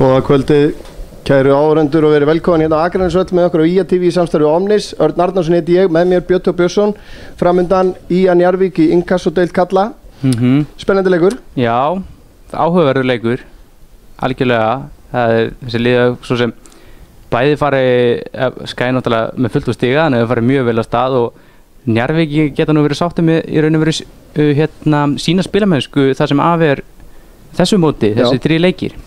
Góða kvöldið, kæru áhorfendur og verið velkomin hérna á Akranesvöll með okkur á IA TV í samstarfi við Omnis. Örn Arnarsson heiti ég, með mér Björn Tór Björnsson, framundan IA Njarðvík í inkassodeild karla. Spennandi leikur. Já, áhugaverður leikur, algjörlega. Það þessi liða svo sem bæði fari Skæði náttúrulega með fullt úr stiga, þannig að það fari mjög vel á stað og Njarðvík geta nú verið sáttir með í raun og veru sína spilamennsku þar sem af er þessu móti, þessi 3 leikir.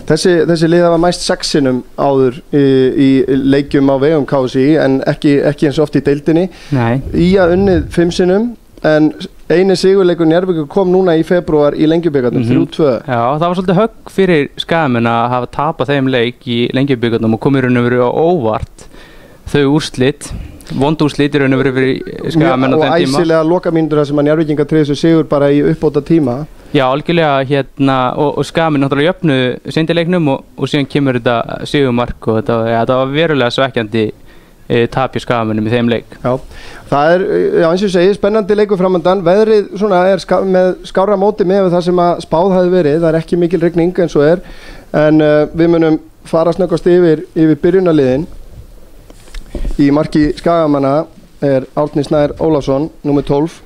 Þessi lið hafa mæst 6 sinnum áður í leikjum á vegum KSÍ en ekki eins oft í deildinni. Nei. IA unnið 5 sinnum en eini sigurleikur Njarðvíkur kom núna í febrúar í Lengjubikarnum, 3-2. Já, það var svolítið högg fyrir Skagamenn að hafa tapað þeim leik í Lengjubikarnum og komið raun og veru á óvart þau úrslit. Vond úrslit í raun og veru fyrir Skagamenn á þeim tíma. Og æsilega lokamínútur þar sem að Njarðvíkingar tryggðu sig sigur bara í uppbóta tíma. Já, algjörlega og Skagamenn náttúrulega jöfnuðu seint í leiknum og síðan kemur þetta sigurmark og þetta var verulega svekkjandi tap í Skagamennum í þeim leik. Já, það eins og ég segi, spennandi leikur framundan. Veðrið svona með skárra móti með það sem að spáð hafi verið. Það ekki mikil rigning eins og en við munum fara snöggvast yfir byrjunarliðin. Í marki Skagamanna Árni Snær Ólafsson, númer 12.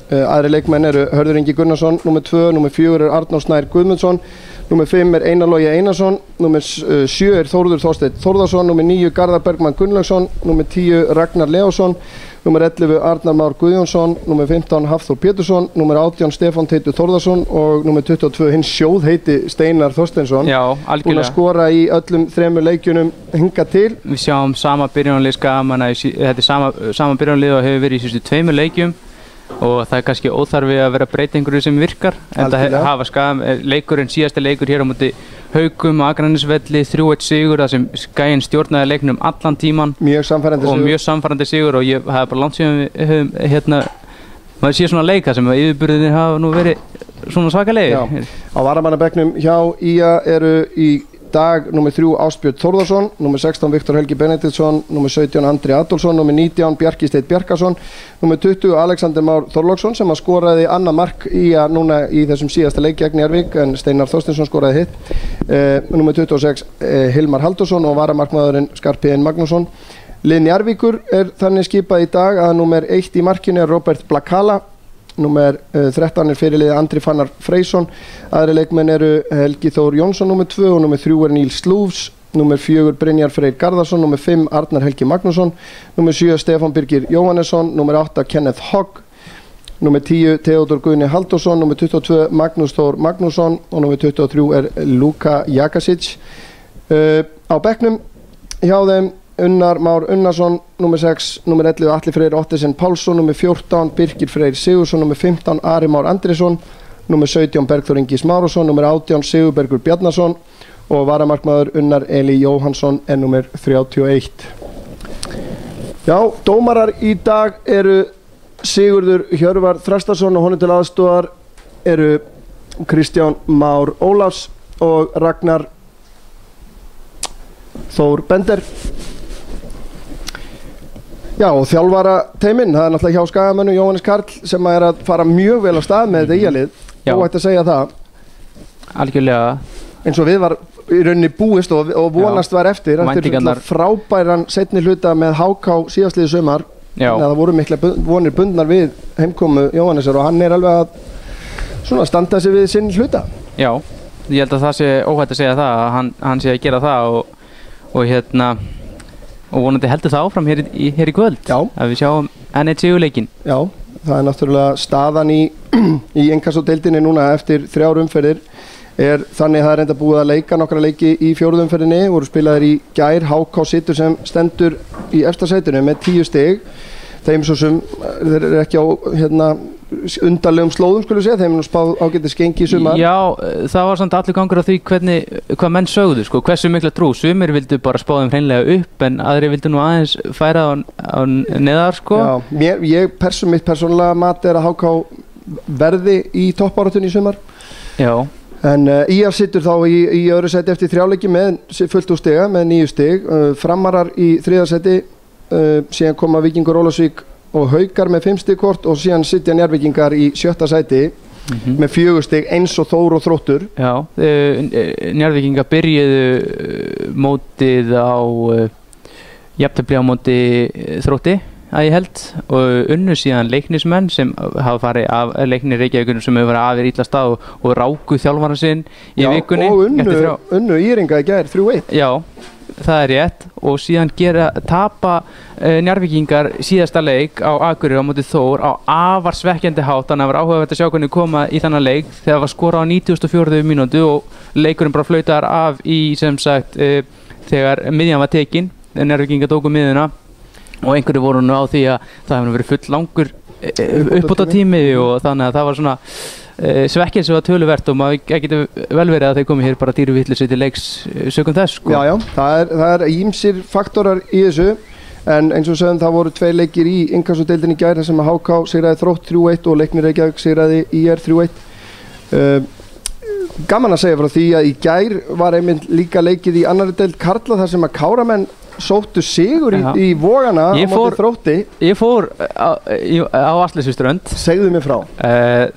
Aðri leikmenn eru Hörður Ingi Gunnarsson, númer 2, númer 4 Arnór Snær Guðmundsson, númer 5 Einar Logi Einarsson, númer 7 Þórður Þorsteinn Þórðarsson, númer 9 Garðar Bergmann Gunnlaugsson, númer 10 Ragnar Leósson, númer 11 Arnar Már Guðjónsson, númer 15 Hafþór Pétursson, númer 18 Stefán Teitur Þórðarsson og númer 22 hins sjóðheiti Steinar Þorsteinsson. Já, algjörlega. Búinn að skora í öllum 3 leikjunum hingað til. Við sjáum sama byrjunarlið Skagamanna, þetta sama byrjunarlið og hefur verið í síðustu 2 leikjum. Og það kannski óþarfi að vera breyta einhverju sem virkar en það hafa leikurinn síðasti leikur hér á móti Haukum á Akranesvelli 3-1 sigur þar sem Skaginn stjórnaði leiknum allan tíman mjög samfærandi sigur og ég hafi bara langt síðan við höfum maður sé svona leika sem yfirburðinir hafa nú verið svona svakalegir. Á varamannabekknum hjá IA eru í dag númer 3 Ásbjörn Þórðarsson, númer 16 Viktor Helgi Benediktsson, númer 17 Andri Adolfsson, númer 19 Bjarki Steinn Bjarkason, númer 20 Alexander Már Þorláksson sem að skoraði annað mark núna í þessum síðasta leik gegn Njarðvík en Steinar Þorsteinsson skoraði hitt. Númer 26 Hilmar Haldursson og varamarkmaðurinn Skarphéðinn Magnússon. Lið Njarðvíkur þannig skipað í dag að númer 1 í markinu Robert Blakala. Númer 13 fyrirliði Andri Fannar Freysson. Aðri leikmenn eru Helgi Þór Jónsson númer 2 og númer 3 Níl Slúfs. Númer 4 Brynjar Freyr Garðarsson, númer 5 Arnar Helgi Magnússon, númer 7 Stefán Birgir Jóhannesson, númer 8 Kenneth Hogg, númer 10 Theodor Guðni Halldórsson, númer 22 Magnús Þór Magnússon og númer 23 Luka Jakasic. Á bekknum hjá þeim Unnar Már Unnarsson, númer 6, númer 11 Atli Freyr Ottesen Pálsson, númer 14 Birgir Freyr Sigursson, númer 15 Ari Már Andrisson, númer 17 Bergþór Ingi Smárusson, númer 18 Sigurbergur Bjarnason og varamarkmaður Unnar Eli Jóhansson númer 31. Já, dómarar í dag eru Sigurður Hjörvar Þrastarsson og honum til aðstoðar eru Kristján Már Ólafs og Ragnar Þór Bender. Já, og þjálfara teiminn, það náttúrulega hjá Skagamönnum Jóhannes Karl sem að fara mjög vel á stað með þetta IA-lið. Óhætt að segja það. Algjörlega. Eins og við var í rauninni búist og vonast var eftir frábæran seinni hluta með HK síðastliðið sumar. Það voru mikla vonir bundnar við heimkomu Jóhannesar og hann alveg að standa sig við sinn hluta. Já, ég held að það sé óhætt að segja það, að hann sé að gera það og vonandi heldur það áfram hér í kvöld. Já. Að við sjáum enn sigurleikinn. Já, það náttúrulega staðan í inkassodeildinni núna eftir 3 umferðir þannig að það reynda búið að leika nokkra leiki í 4. umferðinni, voru spilaðir í gær. HK situr sem stendur í efsta sætinu með 10 stig. Þeim svo sem þeir eru ekki á undarlegum slóðum skulum segja, þeim spáð ágætis gengi í sumar. Já, það var samt allur gangur á því hvað menn sögðu, hversu mikla trú. Sumir vildu bara spá þeim hreinlega upp en aðri vildu nú aðeins færa á neðar Já, ég persónulega mat að HK verði í toppbaráttunni í sumar. Já. En IA situr þá í öðru sæti eftir 3 leiki með fullt úr stiga með 9 stig. Framarar í 3. sæti, síðan koma Víkingur Ólafsvík og Haukar með 5 stig hvort og síðan sitja Njarðvíkingar í 7. sæti. með 4 stig eins og Þór og Þróttur. Já, Njarðvíkingar byrjuðu mótið á jafntefli á móti Þrótti að ég held og unnu síðan Leiknismenn sem hafa farið af Leiknir Reykjavíkur sem hefur farið afir illa stað og ráku þjálfarann sinn í vikunni. Já, og unnu Íringa í gær 3-1. Já, það er rétt og síðan tapa Njarðvíkingar síðasta leik á Akureyri á móti Þór á afar svekkjandi hátt, þannig að það var áhugavert að sjá hvernig koma í þennan leik þegar var skorað á 94. mínútu og leikurinn bara flautaðar af í sem sagt þegar miðjan var tekin, Njarðvíkingar tóku miðjuna og einhverju voru nú á því að það hefði verið full langur uppbótartími og þannig að það var svona svekkjandi var töluvert og maður getur vel verið að þeir komi hér bara dýruvitlausir til leiks sökum þess sko. Já, það er ýmsir faktorar í þessu en eins og sögum það voru 2 leikir í innkassodeildinni í gær þar sem að HK sigraði Þrótt 3-1 og Leiknir Reykjavík sigraði IR 3-1. Gaman að segja frá því að í gær var einmitt líka leikið í annarri deild karla þar sem að Káramenn sóttu sigur í Vogana á móti Þrótti. Ég fór á Asleysvíströnd. Segðu mér frá.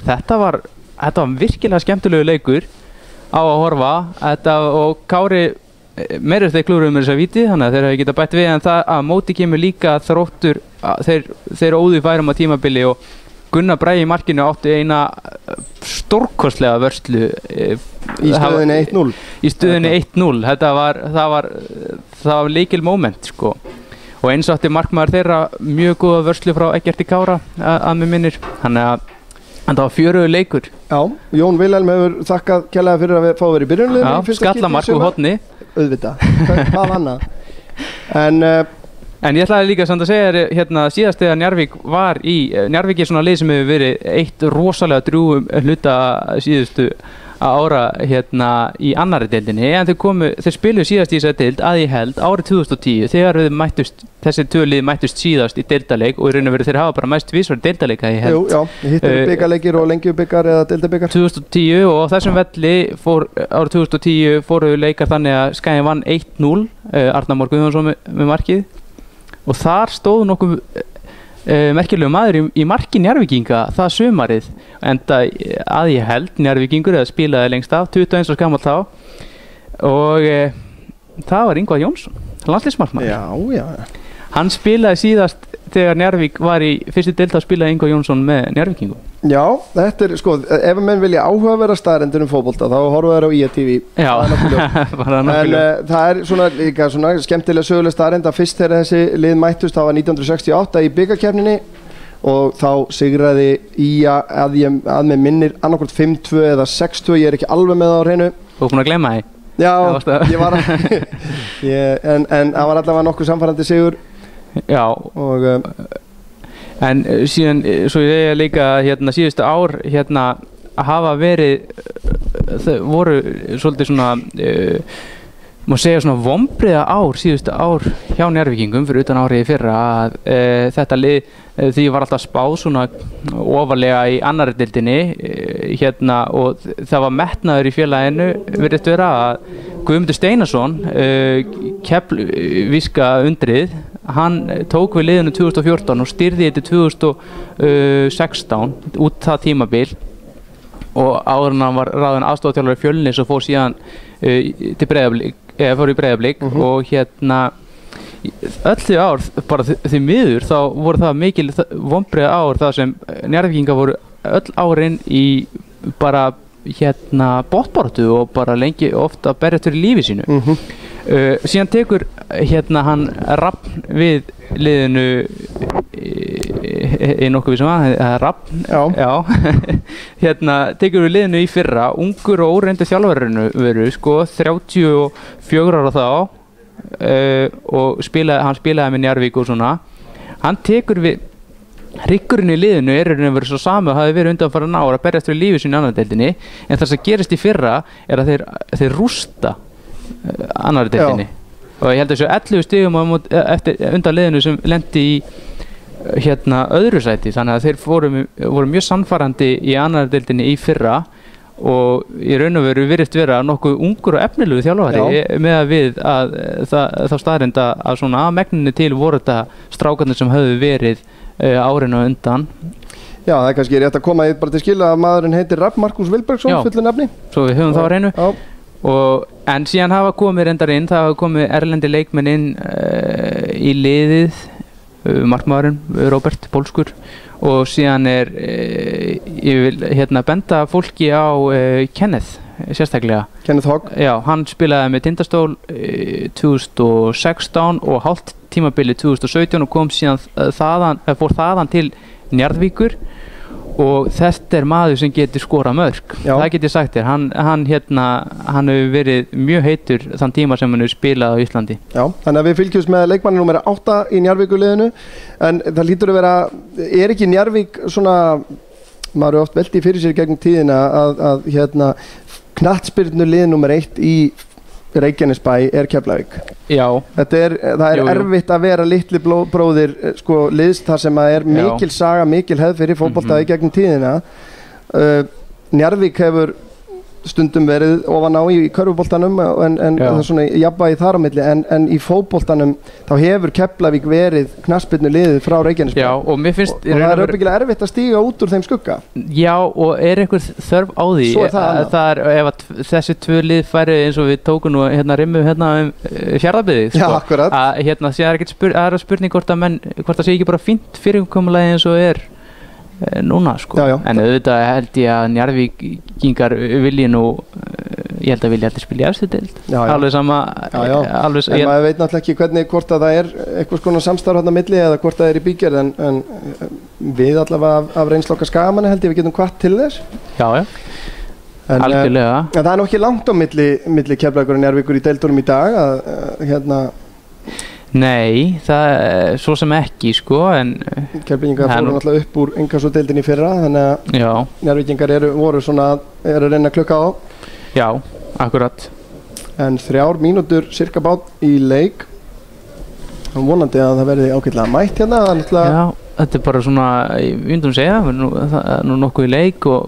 Þetta var virkilega skemmtilegu leikur á að horfa og Kári meira þeir klúruðu með þessa víti þannig að þeir hafa getað bætt við en það að móti kemur líka Þróttur þeir óðu færum á tímabili og Gunnar Bragi í markinu átti eina stórkostlega vörslu í stöðunni 1-0. Í stöðunni 1-0. Það var leikil moment sko. Og eins átti markmaður þeirra mjög góða vörslu frá Eggerti Kára að mig minnir. Þannig að það var fjörugur leikur. Já, Jón Vilhelm hefur þakkað kærlega fyrir að fá að vera í byrjunarliðinu. Já, skallamark úr horni. Auðvitað, hvað annað. En ég ætlaði líka samt að segja hérna síðast þegar Njarðvík svona lið sem hefur verið eitt rosalega drjúgum hluta síðustu ára hérna í annarri deildinni en þeir spiluðu síðast í þessari deild að ég held árið 2010 þegar þessi 2 lið mættust síðast í deildaleik og í raun og veru þeir hafa bara mæst tvisvar deildaleik að ég held. Jú, já, hittir bikarleikir og lengjubikar eða deildabikar. 2010 og á þessum velli árið 2010 fóru leikar þannig að Skaginn vann 1-0 Arnar Már Guðjónsson með markið og þar stóð nokkuð merkilegu maður í marki Njarðvíkinga það sumarið enda að ég held Njarðvíkingur eða spilaði lengst af 21 árs gamall þá og það var Ingvar Jónsson landsliðsmarkmaður. Já. Hann spilaði síðast þegar Njarðvík var í fyrstu deild þá spilaði Ingvar Jónsson með Njarðvíkingu. Já, þetta er sko ef menn vilja áhugaverða staðreyndir fótbolta þá horfa þær á IATV. Já, bara nokkulega. En það er svona líka svona skemmtilega söguleg staðreynd að fyrst þegar þessi lið mættust það var 1968 í bikarkeppninni og þá sigraði IA að með minnir annarkvort 5-2 eða 6-2, ég er ekki alveg með það á hreinu. Þú er búin að gleyma því? Já, ég var en það var allavega nokkuð samfærandi sigur. Já, en síðan, svo ég segja líka hérna síðustu ár hérna að hafa verið voru svolítið svona má segja svona vonbrigða síðustu ár hjá Njarðvíkingum fyrir utan árið í fyrra að þetta lið því var alltaf spáð svona ofarlega í annarri deildinni hérna og það var metnaður í félaginu virðist vera að Guðmundur Steinarsson Keflvíska undrið hann tók við liðinu 2014 og stýrði þetta 2016 út það tímabil og áður en hann var ráðinn aðstoðarþjálfari Fjölnis og fór síðan til Breiðablik fór í Breiðablik og hérna öll þau ár bara því miður þá voru það mikil vonbrigða ár þar sem Njarðvíkingar voru öll árin í bara hérna botnbaráttu og bara lengi ofta berjast fyrir lífi sínu. Síðan tekur hérna hann Rafn við liðinu nokkuð við sem að Rafn hérna tekur við liðinu í fyrra ungur og óreyndur þjálfarinu veru sko 34 ára þá og hann spilaði með Njarðvík og svona hann tekur við hryggurinn í liðinu verið svo sami og hafi verið undanfarin ár að berjast fyrir lífi sínu í annarri deildinni en það sem gerist í fyrra er að þeir rústa annarri deildinni og ég held að þessu 11 stigum undan liðinu sem lendi í hérna öðru sæti þannig að þeir voru mjög sannfærandi í annarri deildinni í fyrra og í raun og veru virðist vera nokkuð ungur og efnilegu þjálfari með að við að þá staðreynd að svona að megninu til voru þetta strákarnir sem höfðu verið árinu undan. Já, það kannski rétt að koma í bara til skila að maðurinn heitir Rafn Markús Vilbergsson, fullu nafni. Svo við höfum það á reynu. En síðan hafa komið reyndar inn, það hafa komið erlendi leikmenn inn í liðið, markmaðurinn Róbert Pólskur, og síðan ég vil benda fólki á Kenneth, sérstaklega. Kenneth Hogg. Já, hann spilaði með Tindastól 2016 og hálft tímabili 2017 og kom síðan fór þaðan til Njarðvíkur, og þetta maður sem getur skorað mörk. Það get ég sagt þér, hann hefur verið mjög heitur þann tíma sem hann hefur spilað á Íslandi. Já, þannig að við fylgjumst með leikmanni númer 8 í Njarðvíkurliðinu, en það lítur að vera, ekki Njarðvík svona, maður er oft veltið fyrir sér gegnum tíðina að knattspyrnulið númer 1 í Reykjanesbæ Keflavík. Já. Það er erfitt að vera litli bróðir liðs þar sem að mikil saga, mikil hefð fyrir fótbolta í gegnum tíðina. Njarðvík hefur stundum verið ofan á í körfuboltanum en það er svona jafnvægi þar á milli, en í fótboltanum þá hefur Keflavík verið knattspyrnuliðið frá Reykjanesbæ. Já, og mér finnst og það er uppbyggilega erfitt að stíga út úr þeim skugga. Já, og einhver þörf á því. Svo það ef þessi tvö lið færi eins og við tókum nú rimmu Fjarðabyggð, Já, akkurat. Það er spurning hvort það sé ekki bara fínt fyrirkomulagi eins og núna, Já. En auðvitað held ég að Njarðvíkingar vilji nú, ég held að vilja allir spila í efstu deild. Alveg sama. En maður veit náttúrulega ekki hvort að það eitthvað svona samstarf hérna á milli eða hvort það í bígerð, en við allavega af reynslu okkar Skagamanni held ég við getum hvatt til þess. Já. Algjörlega. En það er nú ekki langt á milli Keflavíkur og Njarðvíkur í deildunum í dag að Nei, það svo sem ekki, en Keflvíkingar fóru náttúrulega upp úr innkassodeildinni í fyrra, þannig að Njarðvíkingar voru að reyna að klukka á. Já, akkurat. En 3 mínútur cirka bát í leik, og vonandi að það verði ágætlega mætt hérna. Já, þetta bara svona, ég myndum segja, nú nokkuð í leik og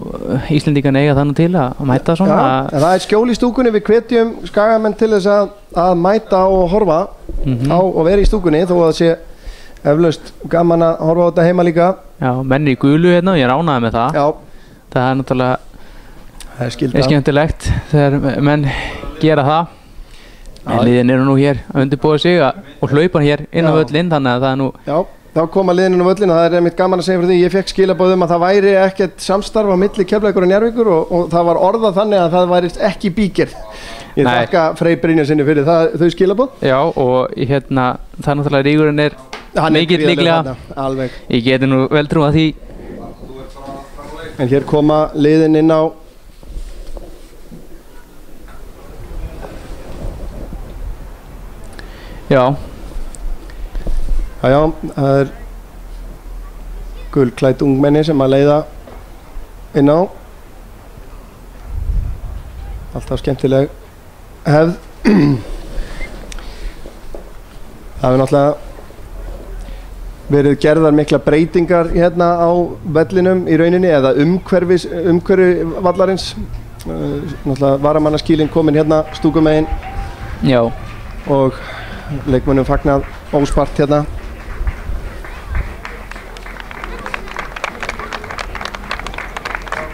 Íslendingar eiga þannig til að mæta svona. Já, en það skjól í stúkunni, við hvetjum Skagamenn til þess að mæta og horfa á og vera í stúkunni, þó að það sé eflaust gaman að horfa á þetta heima líka. Já, menn í gulu ég er ánægður með það. Já. Það er náttúrulega skemmtilegt þegar menn gera það. En liðin nú hér að undirbúa sig og hlaupa hér inn á völlinn, þannig að það er nú. Já, þá koma liðin inn á völlinn og það er einmitt gaman að segja fyrir því. Ég fekk skilaboð að það væri ekkert samstarf á milli Keflavíkur og Njarðvíkur og það var orðað þannig að það væri ekki bígerð. Ég þakka Frey Brynjarsinni fyrir þau skilaboð. Já, og það er náttúrulega rígurinn mikill líklega. Alveg. Ég geti nú vel trú að því. En hér koma liðin inn á Já, það er gulklædd ungmenni sem að leiða inn á. Alltaf skemmtileg hefð. Það hefur náttúrulega verið gerðar mikla breytingar hérna á vellinum í rauninni, eða umhverfi vallarins. Náttúrulega varamannaskílinn komin hérna stúkumegin. Já. Og leikmönnum fagnað óspart hérna.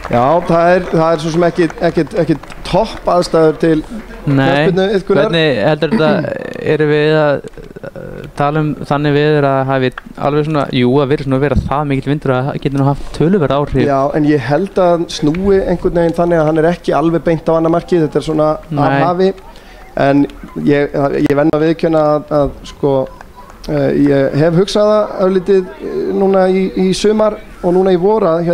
Já, það er svo sem ekki topp aðstæður til knattspyrnu iðkunar. Hvernig heldur þetta, erum við að tala þannig við að hafi alveg svona, að vera það mikill vindur að það getur nú haft töluverð áhrif? Já, en ég held að snúi einhvern veginn þannig að hann er ekki alveg beint á annað markið, þetta er svona af hafi. En ég verð að viðurkenna að ég hef hugsað það örlítið núna í sumar og núna í vor að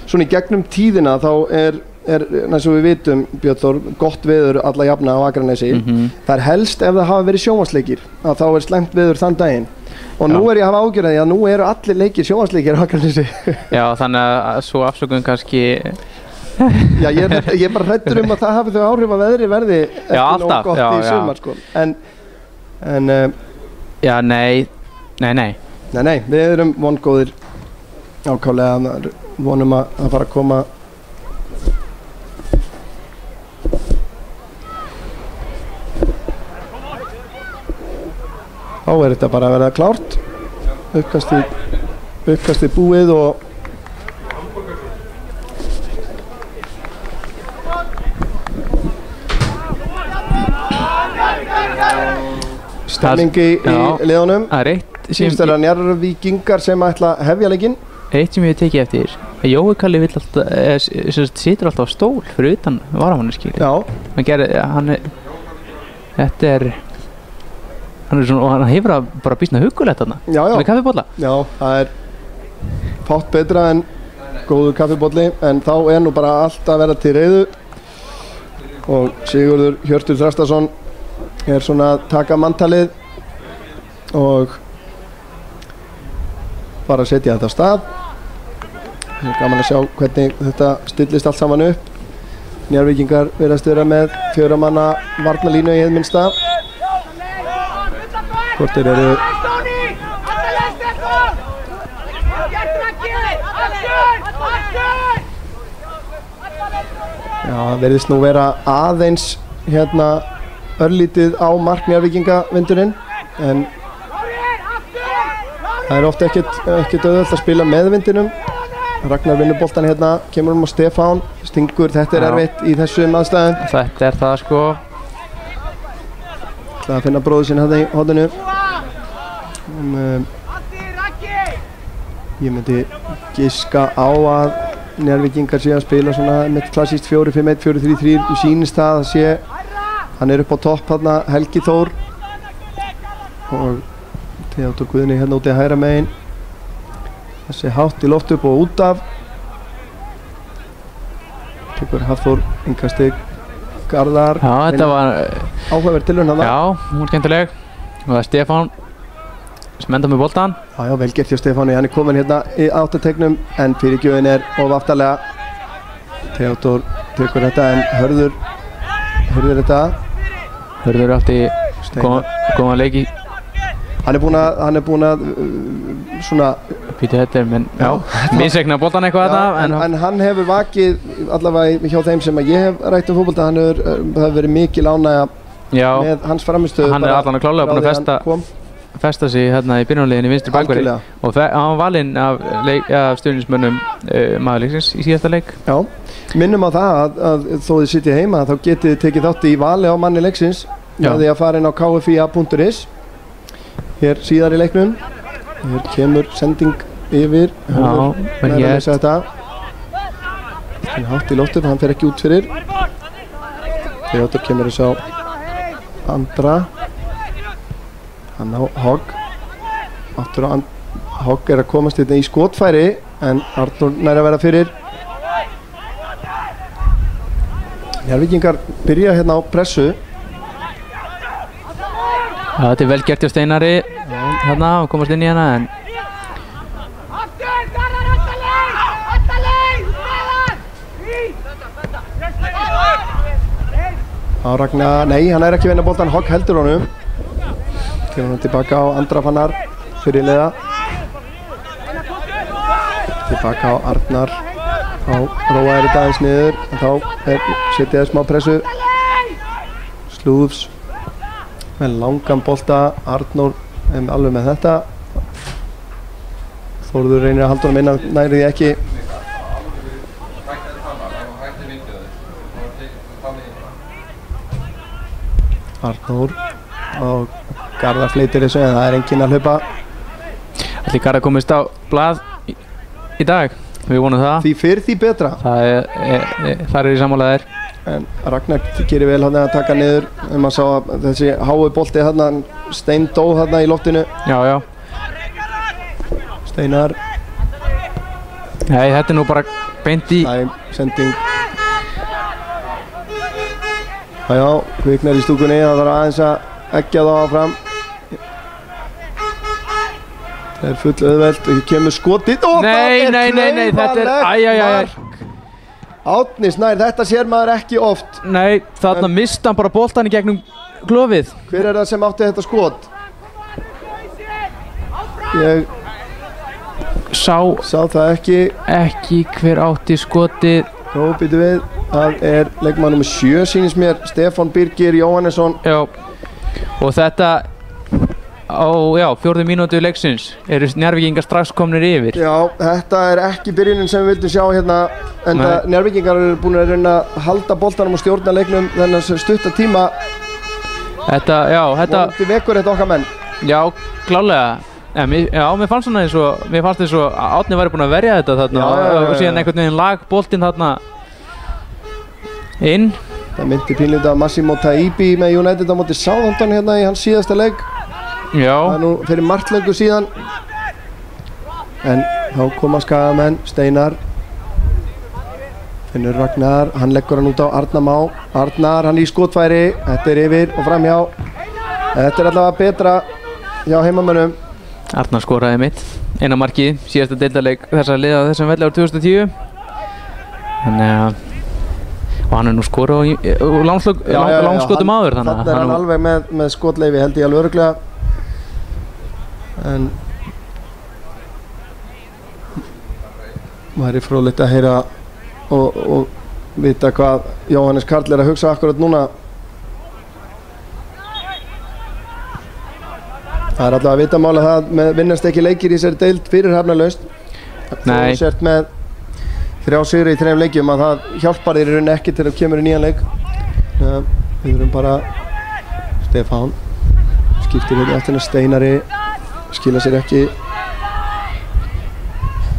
svona í gegnum tíðina þá er eins og við vitum, Björn Þór, gott veður alla jafna á Akranesi. Það er helst ef það hafa verið sjónvarpsleikir að þá er slæmt veður þann daginn. Og nú er ég að hafa ágjörð að nú eru allir leikir sjónvarpsleikir á Akranesi. Já, þannig að svo afsökun kannski. Já, ég er bara hræddur að það hafi þau áhrif að veðri verði ekki nóg gott í sumar, En já, nei, við erum vongóðir ákaflega, vonum að fara að koma. Þá er þetta bara að verða klárt. Uppkastið búið og stemming í liðunum. Það eitt Sýnst þeirra Njarðvíkingar sem ætla að hefja leikinn. Eitt sem ég hef tekið eftir, að Jói Kalli vill alltaf, situr alltaf á stól fyrir utan varamannaskýli. Þetta er, hann er svona, og hann hefur það bara býsna huggulegt þarna. Með kaffibolla. Já, það er fátt betra en góður kaffibolli, en þá er nú bara allt að vera til reiðu. Og Sigurður Hjörtur Þrastason er svona að taka manntalið og bara setja þetta á stað. Það er gaman að sjá hvernig þetta stillist allt saman upp. Njarðvíkingar virðast vera með 4 manna varnarlínu í hið minnsta. Hvort þeir eru Já, það verðist nú vera aðeins hérna örlítið á mark Njarðvíkinga vindurinn, en það er oft ekkert auðvelt að spila með vindinum. Ragnar vinnur boltan hérna, kemur á Stefán, stingur, þetta er erfitt í þessum aðstæðum. Þetta er það sko. Það að finna bróður sinn hérna í hodinu. Ég myndi giska á að Njarðvíkingar sé að spila svona með klassískt 4-5-1, 4-3-3. Mér sýnist það að sé, hann er upp á topp hérna, Helgi Þór og Theodor Guðni hérna úti að hægra megin. Þessi hátt í loft upp og út af. Tekur Hafþór innkastig Garðar. Já, þetta var áhugaverð tilraun þarna. Já, hún var skemmtileg. Og það er Stefán sem enda með boltan. Já, vel gert hjá Stefáni. Hann er komin hérna í áttategnum en fyrirgjöfin er of aftarlega. Theodor tekur þetta en Hörður þetta. Hörður átti góðan leik í. Hann er búinn að svona Píti þetta er, menn, já, misreikna boltan eitthvað þarna. En hann hefur vakið, allavega hjá þeim sem að ég hef rætt bolta, það hefur verið mikil ánægja með hans framistöðu. Hann er allan að klálega búinn að festa sig hérna í byrjunarliðinni vinstri bakverði. Og hann var valinn af stuðningsmönnum maðurleiksins í síðasta leik. Já, minnum á það að þó þið sitja heima þá getið þið tekið þátt í vali á manni leiksins með því að fara inn á kfia.is hér síðar í leiknum. Hér kemur sending yfir. Já, ég er þetta. Það er hátt í loftur, hann fer ekki út fyrir. Theodor kemur þess á Andra. Hann á Hogg. Áttur á Hogg er að komast hérna í skotfæri en Arnór nær að vera fyrir. Njarðvíkingar byrja hérna á pressu. Já, þetta er vel gert hjá Steinari hérna og komast inn í hana en Ragnar, nei, hann er ekki að vinna boltan, Hogg heldur honum. Kemur hann tilbaka á Andra Fannar fyrir liða. Tilbaka á Arnar. Á Róa er þetta aðeins niður en þá setja þið smá pressu. Slúðs með langan bolta. Arnór er alveg með þetta. Þórður reynir að halda honum inn, næri því ekki. Arnór og Garðar fleitir þessu en það er enginn að hlaupa. Ætli Garðar komist á blað í dag, við vonum það. Því fyrr því betra. Það er í sammálaðir. En Ragnar gerir vel hann að taka niður. Maður sá að þessi hái bolti hérna, steindó hérna í loftinu. Já, já. Steinar. Nei, þetta er nú bara beint í. Næ, sending. Já, kviknar í stúkunni, það þarf aðeins að eggja þá áfram. Það er full auðvelt og kemur skotið. Nei, þetta er æjæjæjæj. Árni Snær, þetta sér maður ekki oft. Nei, þarna mista hann bara boltan í gegnum klofið. Hver er það sem átti þetta skot? Ég sá það ekki. Ekki hver átti skotið. Jó, býtu við. Það er leikmaður nummer 7 sýnist mér, Stefán Birgir Jóhannesson. Já, og þetta á, já, 4. mínútu leiksins eru Njarðvíkingar strax komnir yfir. Já, þetta er ekki byrjunin sem við vildum sjá hérna, en Njarðvíkingar eru búin að reyna að halda boltanum og stjórna leiknum þennan stutta tíma. Þetta vonandi vekur þetta okkar menn. Já, klálega. Mér fannst svona eins og Árni væri búinn að verja þetta þarna og síðan einhvern veginn lag boltinn þarna inn. Það myndi pínlítið að Massimo Taibi með United á móti Southampton hérna í hans síðasta leik. Já. Það nú fyrir margt löngu síðan. En þá koma skagamenn, Steinar. Finnur Ragnar, hann leggur hann út á Arnar Má. Arnar, hann í skotfæri, þetta er yfir og framhjá. Þetta er allavega betra hjá heimamönnum. Arnar skoraði mitt, eina markið, síðasta deildarleik þessa liða þessum velli árið 2010. Þannig að, og hann er nú skorað á langskotum áður. Þannig er hann alveg með skotleyfi held ég alveg örugglega. En maður er fróðlegt að heyra og vita hvað Jóhannes Karl er að hugsa akkurat núna. Það er alltaf að vita mála það með vinnast ekki leikir í þessari deild fyrirhafnarlaust. Þú sért með 3 sigri í 3 leikjum að það hjálpar þér í rauninni ekki til að kemur í nýjan leik. Við erum bara Stefán skiptir hérna eftir hennar Steinari skila sér ekki.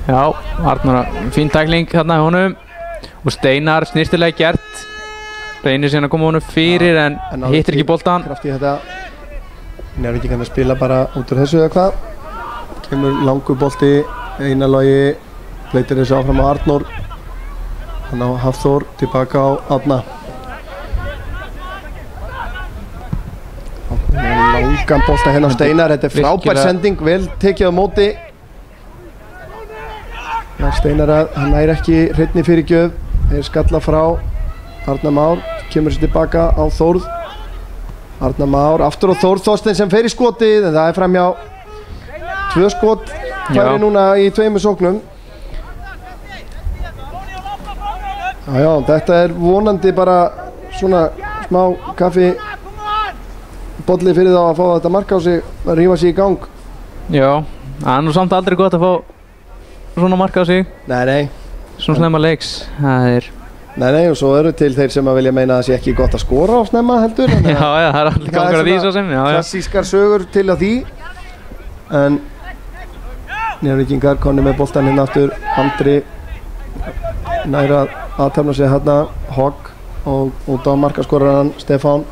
Já, Arnar, fín tækling þarna í honum og Steinar snirtilega gert, reynir síðan að koma honum fyrir en hittir ekki boltan. Kraft í þetta. Njarðvíkingarnir að spila bara út úr þessu eða hvað. Kemur langur bolti, Einar Logi, bleytir þessu áfram á Arnór. Hann á Hafþór, tilbaka á Árna. Langan bolta hérna á Steinar, þetta er frábær sending, vel tekið á móti. Steinar að hann næri ekki hreinni fyrirgjöf, þeir skalla frá. Arnar Már kemur sér tilbaka á Þórð. Arnar Már aftur á Þórð Þorstein sem fer í skotið en það er framhjá. 2 skot færi núna í 2 sóknum. Já, þetta er vonandi bara svona smá kaffi bolli fyrir þá að fá þetta mark á sig, að rífa sig í gang. Já, það er nú samt aldrei gott að fá svona mark á sig. Nei. Svona snemma leiks, það er... Nei, og svo eru til þeir sem að vilja meina að það sé ekki gott að skora á snemma heldur. Já, það er allir gangur að því svo sem. Klassískar sögur til á því. En Njarðvíkingar konni með boltan hérna aftur. Andri næra aðtefna sig hérna, Hogg og út á markaskoraran Stefán.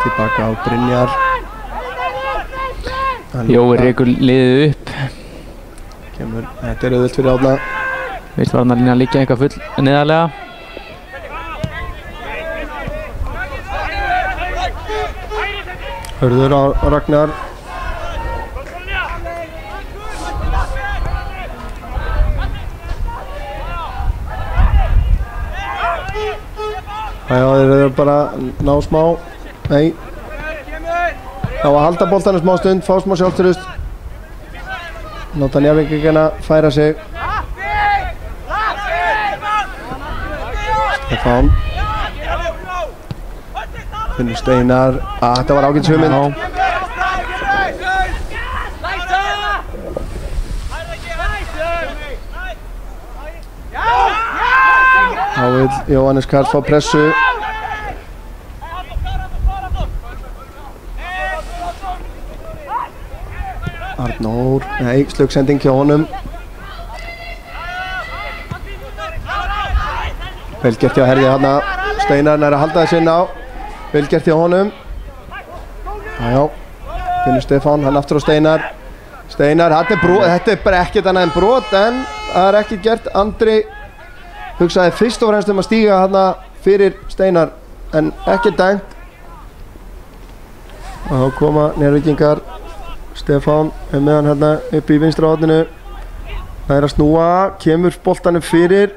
Tilbaka á Brynjar. Jói rekur liðið upp. Þetta er auðvöld fyrir Árna. Vist var hann að lína að liggja eitthvað full neðarlega. Hörður á Ragnar. Já, þeir eru bara ná smá. Nei. Já, að halda boltanum smá stund, fá smá sjálfstraust. Láta Njarðvíkingana færa sig. Stefán. Finnur Steinar. Þetta var ágætis hugmynd. Þá vill Jóhannes Karl fá pressu. Arnór, nei, slöggsending hjá honum. Vel gert hjá Herði hérna. Steinar nær að halda þessu inn á. Vel gert hjá honum. Já, Finnur Stefán, hann aftur á Steinar. Steinar, þetta er bara ekkert annað en brot en það er ekkert gert. Andri hugsaði fyrst og fremst að stíga hérna fyrir Steinar en ekkert dæmt. Og þá koma Njarðvíkingar. Stefán er með hann hérna upp í vinstra horninu. Það er að snúa, kemur boltanum fyrir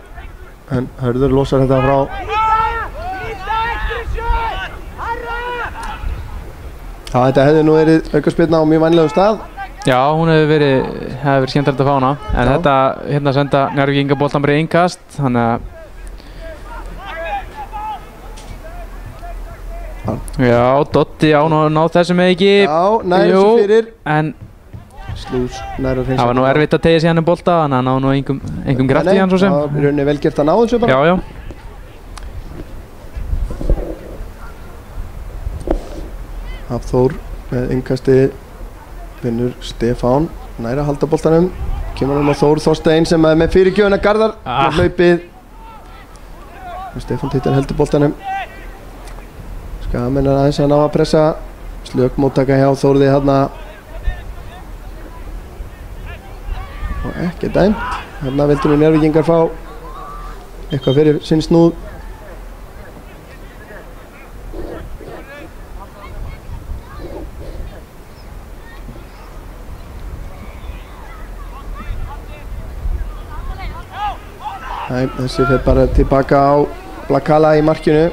en Hörður losar þetta frá. Þetta hefði nú verið aukaspyrna á mjög vænlegum stað. Já, hún hefði verið skemmtilegt að fá hana en þetta hérna senda Njarðvíkingar boltan bara í innkast þannig að já, Dotti á ná þessu með ekki. Já, nær þessu fyrir. En Slús, nær að hreinsa. það var nú erfitt að tegja sig hann um bolta þannig að hann ná nú engum kraft í hann svo sem. Það var rauninni vel gert að ná þessu bara. Já. Hafþór með innkasti, vinnur Stefán, næra að halda boltanum, kemur á Þór Þorstein sem er með fyrirgjöfuna. Garðar með hlaupið, Stefán Teitur heldur boltanum, Skagamenn aðeins að ná að pressa, slök móttaka hjá Þórði þarna og ekki dæmt. Þarna vildu nú Njarðvíkingar fá eitthvað fyrir sinn snúð. Nei, þessi fer bara tilbaka á Blakala í markinu.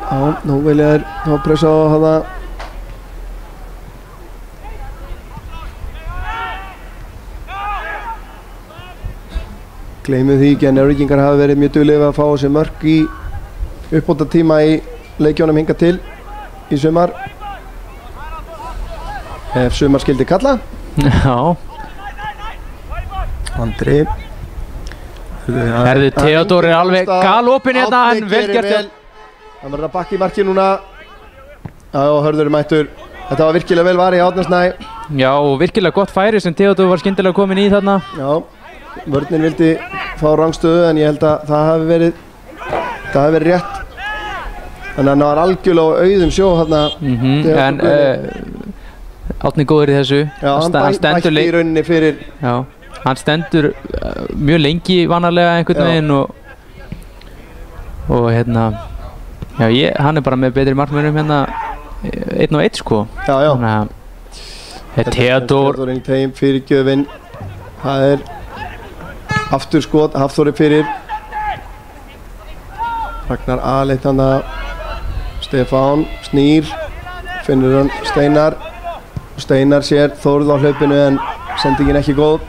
Já, nú vilja þér þá pressa á hana. Gleymum því ekki að Njarðvíkingar hafa verið mjög duglegir að fá þessi mörk í uppbóta tíma í leikjónum hingað til í sumar. Ef sumar skildi kalla. Já. Andri. Herðu, Theodór er alveg galopinn hérna, en vel gert. Hann verður að bakka í markið núna. Já, Hörður er mættur. Þetta var virkilega vel varið í Árna Snæ. Já, og virkilega gott færi sem Theodór var skyndilega komin í þarna. Já, vörnin vildi fá rangstöðu en ég held að það hafi verið rétt. Þannig að hann var algjörlega á auðum sjó þarna. En Árni góður í þessu. Já, hann bætti í rauninni fyrir. Já, hann stendur mjög lengi vanalega einhvern veginn og hérna, já, hann er bara með betri markmönnum hérna 1-1 sko. Já, já. Þannig að Theodór inn í tegum, fyrirgjöfin. Það er aftur skot, Hafþóri fyrir. Ragnar aðleitt hann að Stefán snýr, finnur hann Steinar. Steinar sér Þórð á hlaupinu en sendingin ekki góð.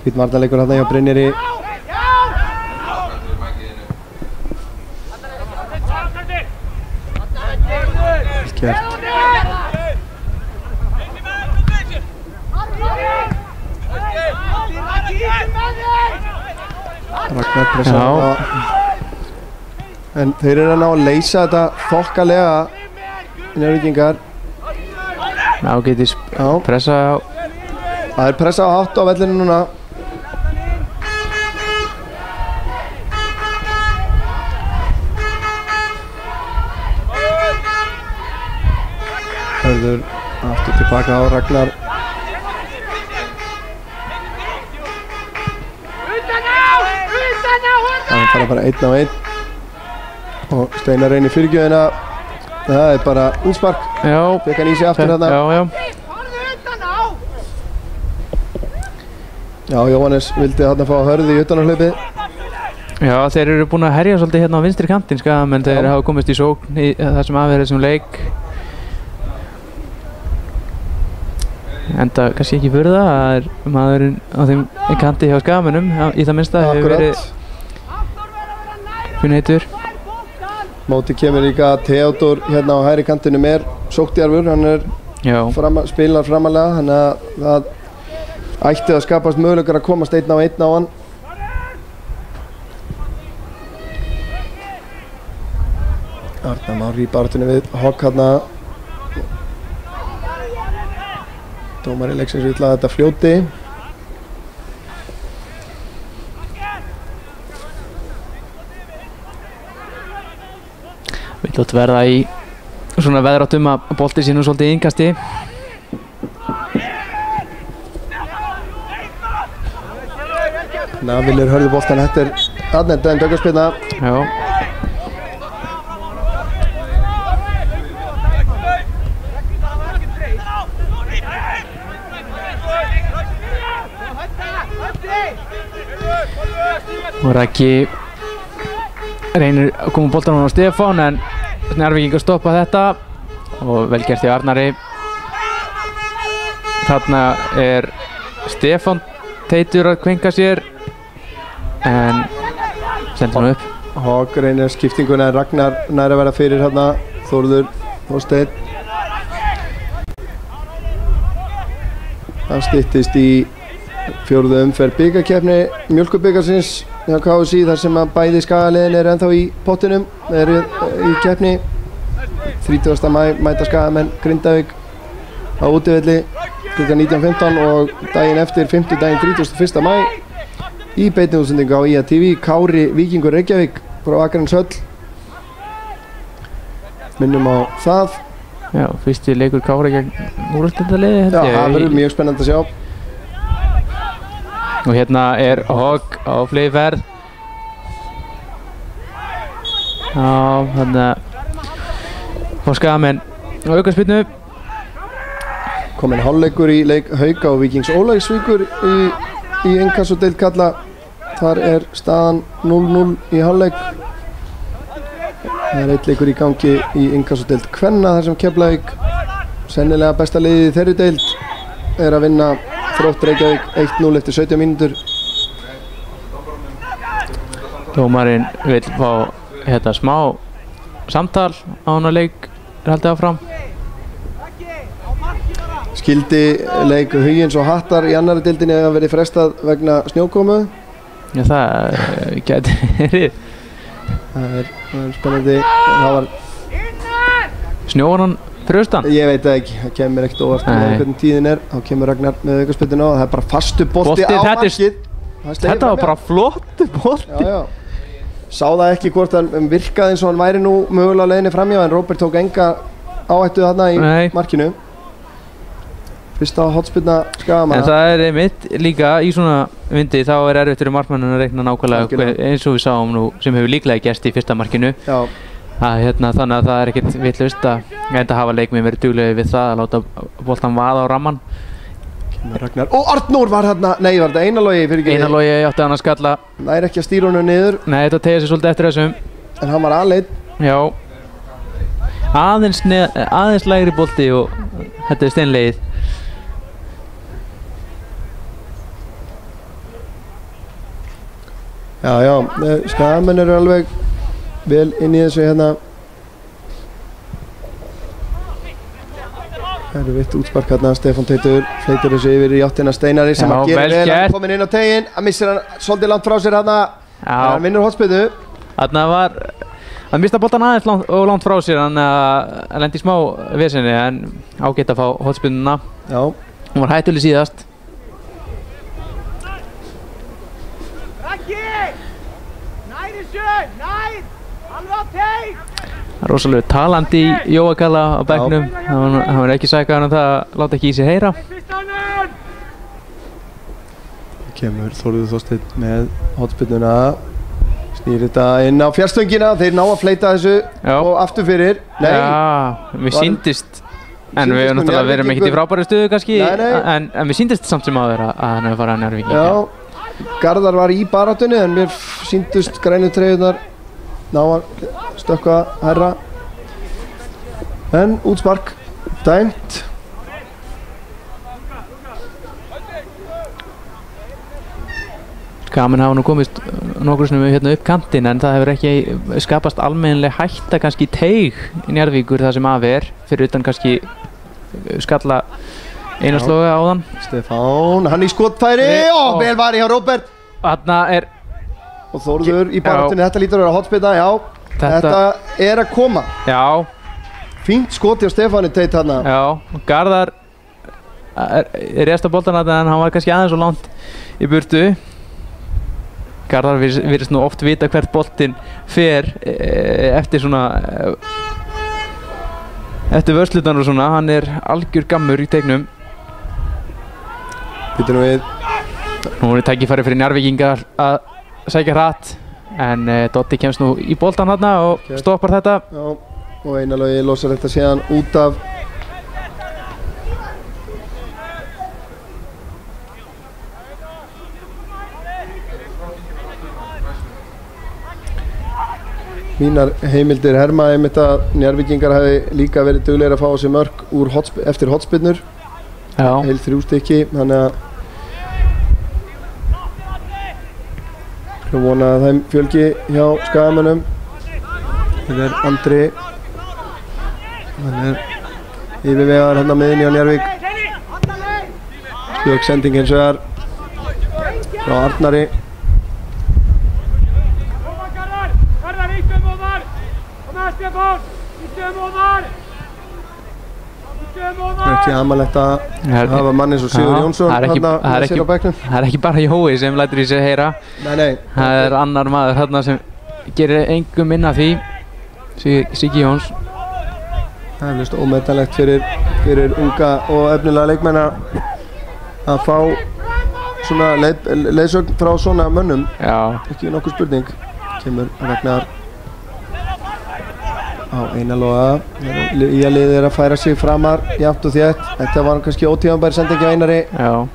Hvít varnarleikur hann hjá Brynjari. Gert. Ragnar pressa á. En þeir eru að ná að leysa þetta þokkalega Njarðvíkingar. Já, getið pressa á. Það er pressa á hátt á vellinu núna. Hörður aftur tilbaka á Ragnar. Það fara bara 1 á 1 og Steinar reynir fyrirgjöfina. Það er bara útspark. Já. Fekk hann í sig aftur þarna. Já. Já, Jóhannes vildi þarna fá Hörðu í utanarhlaupið. Já, þeir eru búin að herja svolítið hérna á vinstri kantinn, menn þeir hafa komist í sókn í það sem aðverið þessum leik. Enda kannski ekki fyrir það, það er maðurinn á þeim kanti hjá Skagamönnum í það minnsta hefur verið finnheitur. Móti kemur líka Theodór hérna á hægri kantinum er sókndjarfur, hann er spilar framalega, þannig að það ætti að skapast möguleikar að komast 1 á 1 á hann. Arnar Már í baráttunni við Hogg hérna. Dómari leiksins vill að þetta fljóti. Vill átt verða í svona veðráttum að bolti sínum svolítið innkasti. Viljur hörðu boltan, þetta er aðnefndaðin döggarspilna. Já. Og Raggi reynir að koma boltanum á Stefán en Njarðvíkingar stoppa þetta og vel gert í Arnari. Þarna er Stefán Teitur að kvenka sér en sendur hann upp. Hogg reynir skiptinguna en Ragnar nær að vera fyrir hérna. Þórður Þorsteinn. Það styttist í 4. umferð bikarkeppni Mjólkurbikarsins hjá KSÍ þar sem að bæði skagaliðin eru ennþá í pottinum, eru í keppni. 30. maí mæta skagamenn Grindavík á útivelli kl. 19:15 og daginn eftir 5. 31. maí í beinni útsendingu á IA TV Kári Víkingur Reykjavík frá Akraneshöll. Minnum á það. Já, fyrsti leikur Kári gegn úrvalsdeildarliði held ég. Já, það verður mjög spennandi að sjá. Og hérna er Hogg á fleyferð. Já, þannig að fá skagamenn á aukaspyrnu. Kominn hálfleikur í leik Hauka og Víkings Ólafsvíkur í inkassodeild karla. Þar er staðan 0-0 í hálfleik. Það er eitt leikur í gangi í inkassodeild kvenna þar sem Keflavík, sennilega besta liðið í þeirri deild, er að vinna Þrótt Reykjavík 1-0 eftir 17 mínútur. Dómarinn vill fá smá samtal á hana leik er haldið áfram. Skildi leik Hugins og Hattar í annari deildinni að verið frestað vegna snjókomu. Já, það gæti verið. Það er spennandi. Það var snjóar hann fyrir austan? Ég veit það ekki, það kemur ekkert óvart með hvernig tíðin er. Þá kemur Ragnar með aukaspyrnu á. Það er bara fastu bolti á markið. Þetta var bara flottu bolti. Já. Sá það ekki hvort hann virkaði eins og hann væri nú mögulega leiðinni framhjá, en Róbert tók enga áhættu þarna í markinu. Fyrsta hotspyrna skagamanna. En það er einmitt líka í svona vindi, þá er erfitt fyrir markmanninn að reikna nákvæmlega eins og við sáum nú sem hefur líklega gerst í fyrsta markinu. Já. Þannig að það er ekkert vitlaust að enda hafa leikmenn verið duglegir við það að láta boltan vaða á rammann. Ragnar. Og Arnór var hérna, nei var þetta Einar Logi fyrir ekki? Einar Logi átti hann að skalla. Það er ekki að stýra honum niður. Nei, þetta tegja sig svolítið eftir þessum. En hann var aðleitt. Já. Aðeins lægri bolti og þetta er steinlegið. Já, skagamenn eru alveg vel inn í þessu hérna. Það eru vitt útspark hérna, Stefán Teitur fleytir þessu yfir í áttina Steinari sem að gera vel, hann kominn inn á teginn, hann missir hann svolítið langt frá sér hérna, hann vinnur hotspyrnu. Hann mista boltan aðeins langt frá sér, hann lendi í smá vesenni en ágætt að fá hotspyrnuna. Já. Hún var hættuleg síðast. Það er rosalega talandi í Jóa Kalla á bekknum. Hann var ekki sækaður um það að láta ekki í sig heyra. Kemur Þórður Þorsteinn með hotspyrnuna, snýr þetta inn á fjarstöngina, þeir ná að fleyta þessu og aftur fyrir. Nei. Já, mér síndist, en við náttúrulega verðum ekkert í frábæri stöðu kannski, en mér síndist samt sem áður að hann hefur farið að Njarðvíkinga. Já, Garðar var í baráttunni en mér síndust grænu treyjurnar ná að stökkva herra. En útspark dæmt. Skagamenn hafa nú komist nokkur sinnum hérna upp kantinn, en það hefur ekki skapast almennileg hætta kannski í teig í Njarðvíkur það sem af er, fyrir utan kannski skalla Einarsloga á þann. Stefán, hann í skotfæri og vel var í hjá Róbert. Þarna er og Þórður í baráttunni, þetta lítur að vera hotspyrna, já. Þetta er að koma. Já. Fínt skoti á Stefáni Teit þarna. Já, Garðar er rétt á boltan þarna en hann var kannski aðeins svo langt í burtu. Garðar virðist nú oft vita hvert boltinn fer eftir svona eftir vörslutan og svona, hann er algjör gammur í teiknum. Býtum við. Nú er tækifæri fyrir Njarðvíkinga að sækja hratt, en Dotti kemst nú í boltan þarna og stoppar þetta. Já, og Einar Logi losar þetta síðan út af. Mínar heimildir herma einmitt að Njarðvíkingar hafi líka verið duglegir að fá á sig mörk eftir hotspyrnur. Já. Heil 3 stykki, þannig að ég vona að þeim fjölgi hjá skagamönnum. Þetta er Andri. Hann er yfirvegaður hérna miðinn hjá Njarðvík. Slök sending hins vegar frá Arnari. Ekki amalegt að hafa mann eins og Sigur Jónsson hérna með sér á bekknum. Það ekki bara Jói sem lætur í sig heyra. Nei. Það annar maður hérna sem gerir engum minna því. Siggi Jóns. Það er vist ómetanlegt fyrir unga og efnilega leikmenn að fá svona leiðsögn frá svona mönnum. Já. Ekki nokkuð spurning. Kemur Ragnar á eina loga. Ía liðið að færa sig framar jafnt og þétt. Þetta var kannski ótímabær sending hjá Einari. Já.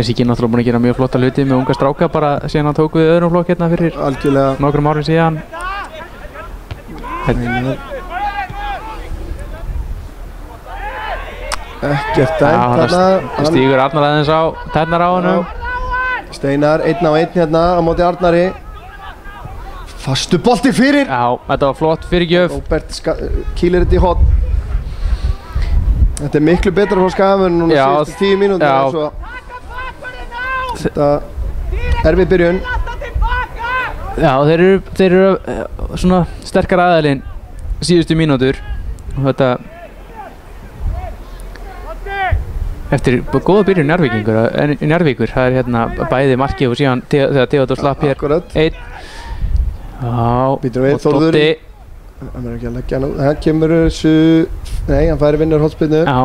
Siggi náttúrulega búinn að gera mjög flotta hluti með unga stráka bara síðan hann tók við öðrum flokk hérna fyrir nokkrum árum síðan. Ekkert dæmt þarna. Stígur Arnar aðeins á tærnar á honum. Steinar 1 á 1 hérna á móti Arnari. Fastu bolti fyrir. Já, þetta var flott fyrirgjöf. Róbert kýlir þetta í horn. Þetta er miklu betra frá Skagamenn núna síðustu 10 mínútur. Þetta erfið byrjun. Já, þeir eru svona sterkar aðalinn síðustu mínútur. Þetta eftir góða byrjun Njarðvíkur. Það er hérna bæði markið og síðan þegar Theodór slapp hér 1. Já, og Dotti. Hann er ekki að leggja hann út. Það kemur nei, hann færi vinnur hornspyrnu. Já.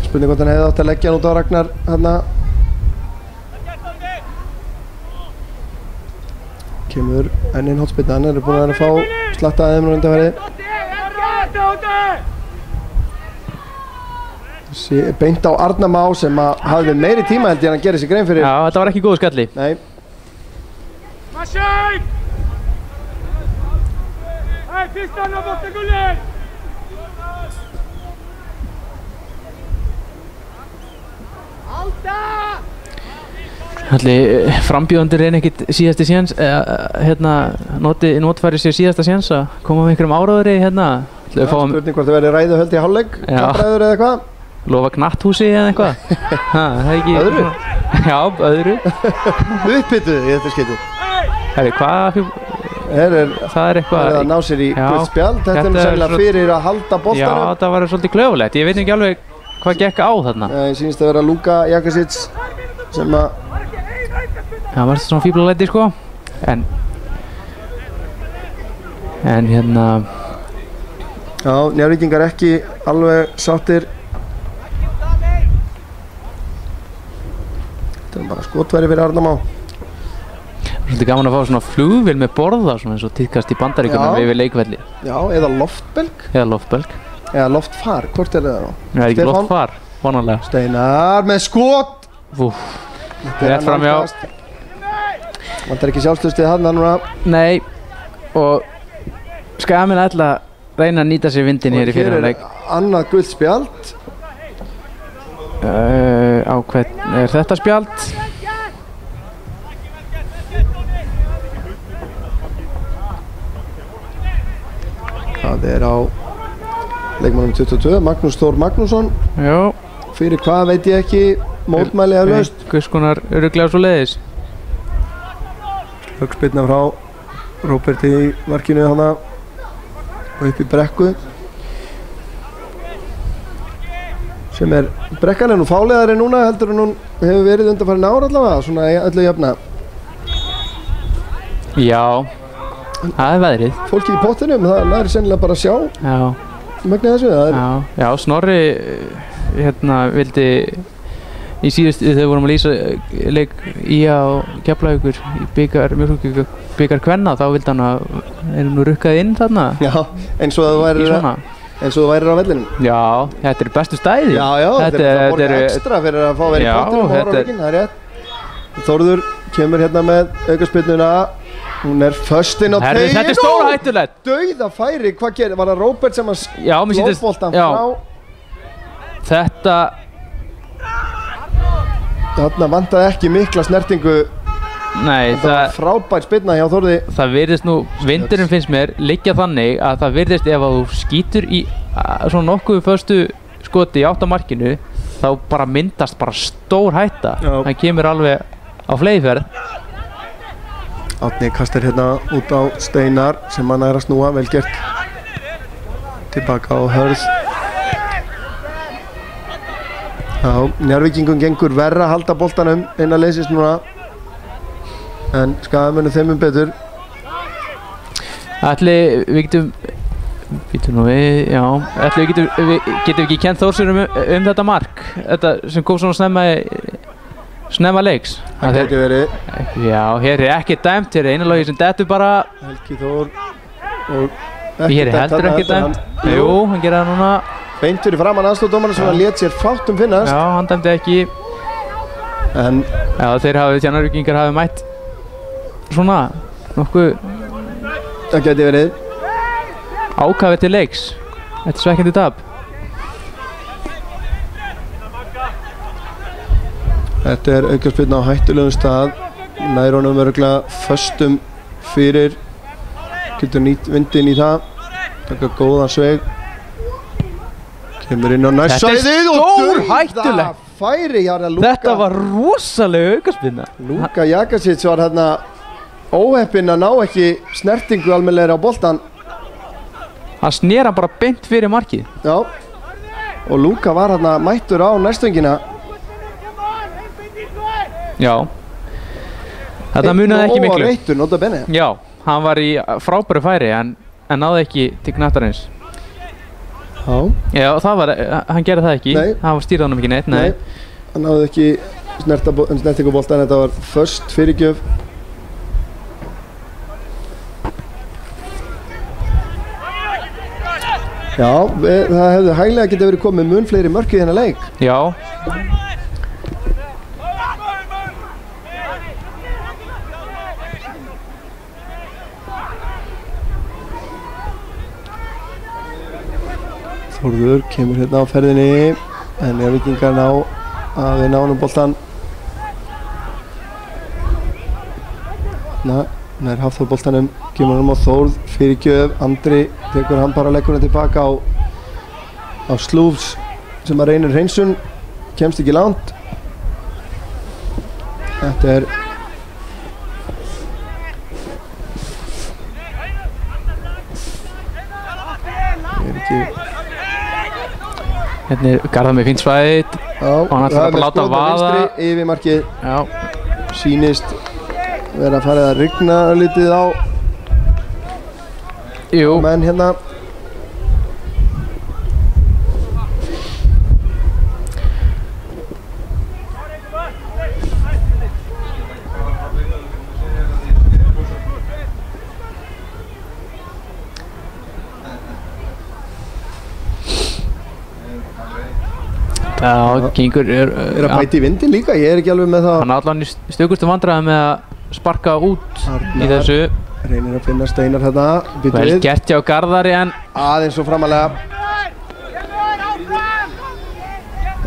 Spurning hvort hann hefði átt að leggja hann út á Ragnar hérna. Kemur inn hornspyrna, hann er búinn að fá slatta að þeim undanfæri. Beint á Arnar Má sem hafði meiri tíma held ég en hann gerir sig grein fyrir. Já, þetta var ekki góð skalli. Nei. Ætli frambjóðandur reyna ekkert síðasti séns notfæri sér síðasta séns að koma með einhverjum áráðri hérna. Spurning hvort það verði ræðuhöld í hálfleik, kappræður eða eitthvað? Lofa knatthúsi eða eitthvað? Það er ekki... Öðru? Já, öðru. Uppbyttuð í þetta skipti. Herri, hvað? Það er eitthvað... Það er að ná sér í gult spjald. Þetta er sérlega fyrir að halda boltanum. Já, það var svolítið klaufulegt. Ég veit ekki alveg hvað gekk á þarna. Ég sýnist að vera Luka Jakasic sem að... Það var svona fíblalæti sko. En hérna... Já, Njarðvíkingar ekki alveg sáttir. Þetta er bara skotværi fyrir Arnar Má. Svolítið gaman að fá svona flugvél með borða svona eins og tíðkast í Bandaríkjunum yfir leikvelli. Já, eða loftbelg. Eða loftbelg. Eða loftfar, hvort er það þá? Það er ekki loftfar, vonanlega. Steinar með skot! Rétt framjá. Vantar ekki sjálfstöðstuð þarna núna. Nei, og Skagamenn ætla að reyna að nýta sér vindin hér í fyrirháleik. Og hér er annað gult spjald. Á hvern er þetta spjald? Það er á leikmannum 22, Magnús Þór Magnússon. Já. Fyrir hvað veit ég ekki, mótmæli að laust. Guðskonar örugglega svo leiðis. Höggspyrna frá Róbert í markinu hana og upp í brekku. Sem er, brekkan er nú fálegari núna heldur en hún hefur verið undanfarin ár allavega, svona í öllu jöfna. Já. Það er veðrið. Fólkið í pottinum, það læri sennilega bara að sjá. Já. Megnið þessu, það er... Já, Snorri vildi í síðustu þegar við vorum að lýsa leik Ía og Keflavíkur í bikar kvenna, þá vildi hann að nú rukkaði inn þarna. Já, eins og þú værir á vellinum. Já, þetta er bestu stæði. Já, þetta er borðið ekstra fyrir að fá að vera í pottinum og horfa á leikinn, það er rétt. Þórður kemur hérna með aukaspyrnuna. Hún er föst inn á teginu. Þetta er stórhættulegt. Dauða færi, hvað gerir? Var það Róbert sem að sló boltan frá? Þetta... Þarna vantaði ekki mikla snertingu. Nei, það var frábær spyrna hjá Þórði. Það virðist nú, vindurinn finnst mér, liggja þannig að það virðist ef að þú skýtur í svona nokkuð föstu skoti í átt á markinu þá bara myndast bara stór hætta. Já. Hann kemur alveg á fleyferð. Árni kastar hérna út á Steinar sem hann að snúa, vel gert. Tilbaka á Hörð. Já, Njarðvíkingum gengur verra að halda boltanum inn að leysist núna. En Skagamenn þeim betur. Ætli við getum nú við, já, ætli við getum ekki kennt Þórsurum þetta mark, þetta sem kom svona snemma leiks. Það gæti verið. Já, hér er ekki dæmt, hér er einu lagi sem dettur bara. Helgi Þór og Hér er heldur ekki dæmt. Jú, hann gerir það núna. Beint fyrir framan aðstoðardómarinn sem hann lét sér fátt finnast. Já, hann dæmdi ekki. En já, Njarðvíkingar hafi mætt svona nokkuð. Það gæti verið. Ákafið til leiks. Þetta er svekkjandi tap. Þetta er aukaspyrna á hættulegum stað. Nær honum örugglega föstum fyrir. Getur nýtt vindinn í það. Taka góðan sveig. Kemur inn á nærsæðið og stórhættulegt færi hjá Lúka. Þetta var rosalega aukaspyrna. Lúka Jakasic var þarna óheppinn að ná ekki snertingu almennilegri á boltan. Hann sneri hann bara beint fyrir markið. Já. Og Lúka var þarna mættur á nærstöngina. Já. Þetta munaði ekki miklu. Og reittur, nota bene. Já, hann var í frábæru færi en náði ekki til knattarins. Já. Já, hann gerði það ekki. Nei. Hann stýrði honum ekki neitt, nei. Hann náði ekki snertingu boltan, þetta var först fyrirgjöf. Já, það hefði hæglega getið verið komið mun fleiri mörk í þennan leik. Já. Þórður kemur hérna á ferðinni en Njarðvíkingar ná að við nánum boltan. Nær Hafþór boltanum, kemur hann á Þórð, fyrirgjöf, Andri tekur hann bara leggur hann tilbaka á Slúfs sem að reynir hreinsun, kemst ekki langt. Þetta er ekki. Hérna er Garðar með fínt svæði og hann ætlar bara að láta vaða. Yfir markið. Já. Sýnist vera að fara að rigna litið á menn hérna. Já, Kingur er að bæta í vindin líka, ég er ekki alveg með það. Hann er allan í stökustu vandræði með að sparka út í þessu. Reynir að finna Steinar hérna. Vel gert hjá Garðari en aðeins og framalega.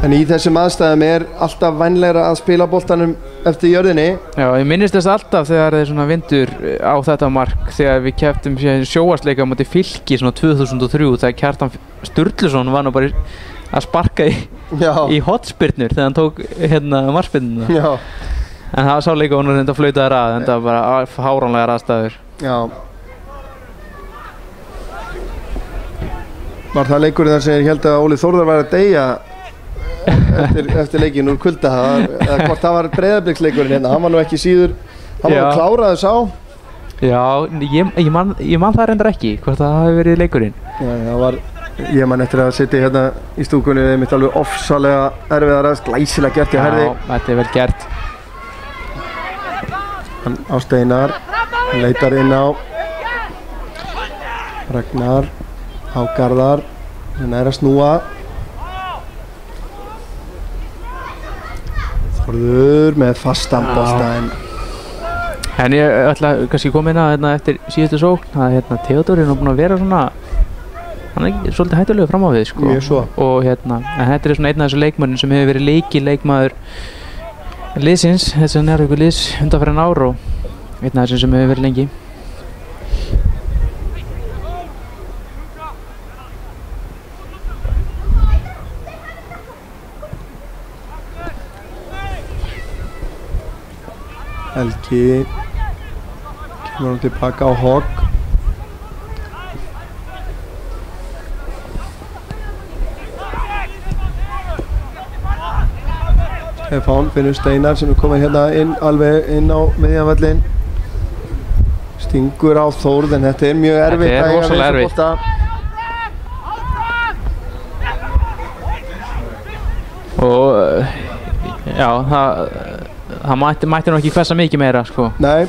En í þessum aðstæðum er alltaf vænlegra að spila boltanum eftir jörðinni. Já, ég minnist þess alltaf þegar það er svona vindur á þetta mark þegar við kepptum sjónvarpsleika á móti Fylki svona 2003 þegar Kjartan Sturluson var nú bara að sparka í hotspyrnur þegar hann tók hérna markspyrnuna. Já. En það sá líka hún reynda að flauta þær að, en það var bara fáránlegar aðstæður. Já. Var það leikurinn þar sem ég held að Óli Þórðar var að deyja eftir leikinn úr kulda, eða hvort það var Breiðabliksleikurinn hérna, hann var nú ekki síður, hann var nú kláraður sá. Já, ég man það reyndar ekki, hvort það hafi verið leikurinn. Já, það var, ég man eftir að sitja hérna í stúkunni við mitt alveg ofsalega erfiðar aðeins, glæsilega gert í Herði. Já, þetta er vel gert. Hann á Steinar, hann leitar inn á Ragnar, á Garðar, hann er að snúa. Þórður með fastan bolta en ég ætla kannski koma inn að hérna eftir síðustu sókn að hérna Theodór er nú búinn að vera svona hann er svolítið hættulegur fram á við sko. Mjög svo. Og hérna en þetta er svona einn af þessu leikmönnum sem hefur verið leikmaður liðsins, þess að Njarðvíkur liðs undanfarin ár og einn af þessum sem hefur verið lengi. Helgi kemur hann tilbaka á Hogg. Stefán finnur Steinar sem komin hérna inn alveg inn á miðjanvöllin. Stingur á Þórð en þetta mjög erfitt. Þetta rosalega erfitt. Og já, það mætti nú ekki hvessa mikið meira sko. Nei.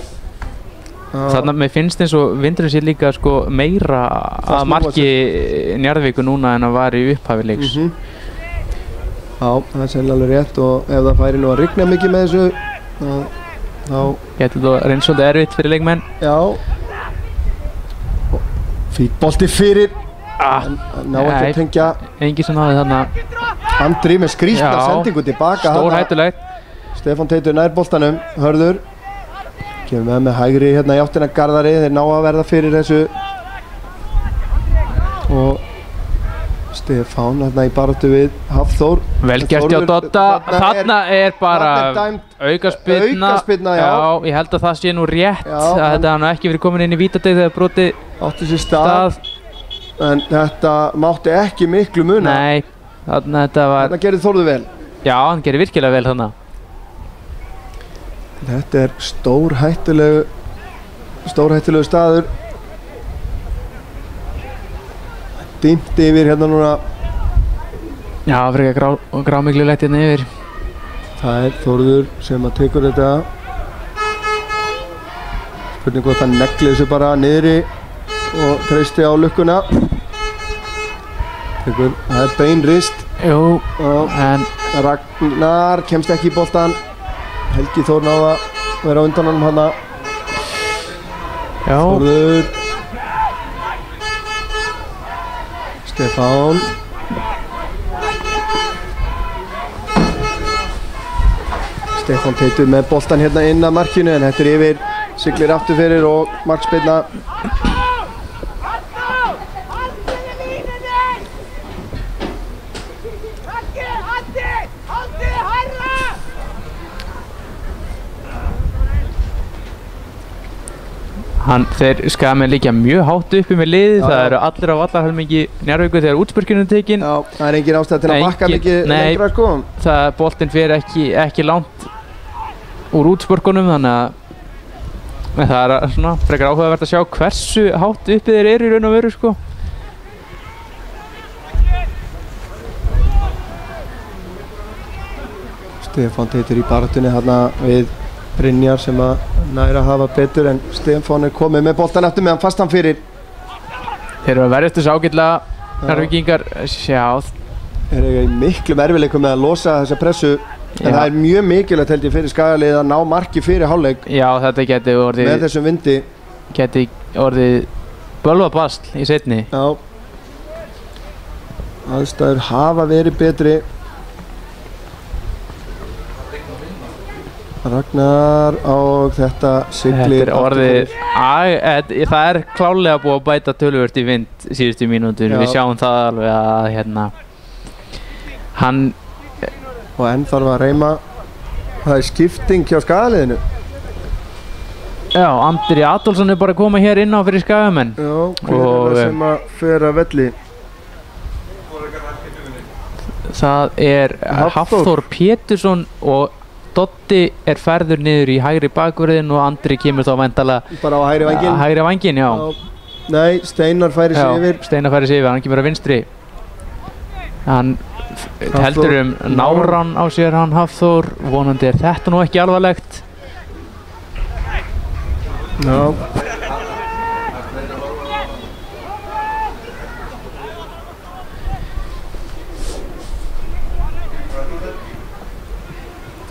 Þannig að mér finnst eins og vindurinn sé líka sko meira að marki Njarðvíkur núna en að var í upphafi leiks. Já, það sennilega alveg rétt og ef það færi nú að rigna mikið með þessu þá getur þetta reynst svolítið erfitt fyrir leikmenn. Já. Fínn bolti fyrir. Ná ekki að tengja. Engi sem náði þarna. Andri með skrýtna sendingu tilbaka. Stórhættulegt. Stefán Teitur nær boltanum. Hörður. Kemur með hægri hérna í áttina Garðari. Þeir ná að verða fyrir þessu. Og Stefán hérna í baráttu við Hafþór. Vel gert hjá Dodda. Þarna er bara aukaspyrna. Já, ég held að það sé nú rétt. Þetta hann ekki verið komin inn í vítateig þegar brotið átti sér stað. En þetta mátti ekki miklu muna. Nei, þarna gerði Þórður vel. Já, hann gerði virkilega vel þarna. Þetta er stórhættulegu staður. Dimmt yfir hérna núna. Já, frekar grámiklulegt hérna yfir. Það er Þórður sem að tekur þetta. Spurning hvort hann negli þessu bara niðri og treysti á lukkuna. Það er beinrist. Jú, en Ragnar kemst ekki í boltan. Helgi Þór náða að vera á undan honum hana. Já. Þórður. Stefán. Stefán Teitur með boltan hérna inn að markinu en þetta er yfir. Siglir aftur fyrir og markspyrna. Þeir Skagamenn liggja mjög hátt uppi með liðið. Það eru allir á vallarhelmingi Njarðvíkur þegar útspörkinu er tekin. Já, það er engin ástæða til að bakka mikið lengra sko. Boltinn fer ekki langt úr útspörkunum þannig að það er svona frekar áhugavert að sjá hversu hátt uppi þeir eru í raun og veru sko. Stefán Teitur í baráttunni hérna við Brynjar sem að næra að hafa betur en Stefán er komið með boltan eftir meðan fastan fyrir. Þeir eru að verjast þessu ágætlega Njarðvíkingar. Sjá. Þeir eru í miklum erfiðleikum með að losa þessa pressu en það er mjög mikilvægt held ég fyrir Skagaliðið að ná marki fyrir hálfleik. Já, þetta geti orðið með þessum vindi. Geti orðið bölvabasl í seinni. Já. Aðstæður hafa verið betri. Ragnar og þetta siglir. Þetta er orðið, það er klálega búið að bæta töluvert í vind síðustu mínútur. Við sjáum það alveg að hérna hann og enn þarf að reyma. Það er skipting hjá Skagaliðinu. Já, Andri Adolfsson er bara að koma hér inn á fyrir Skagamenn. Já, hver er það sem að fer að velli? Það er Hafþór Pétursson og Doddi er færður niður í hægri bakvörðin og Andri kemur þá væntanlega bara á hægri vænginn. Hægri vænginn, já. Nei, Steinar færi sig yfir. Steinar færi sig yfir, hann kemur að vinstri. Hann heldur náran á sér hann Hafþór, vonandi er þetta nú ekki alvarlegt. Já.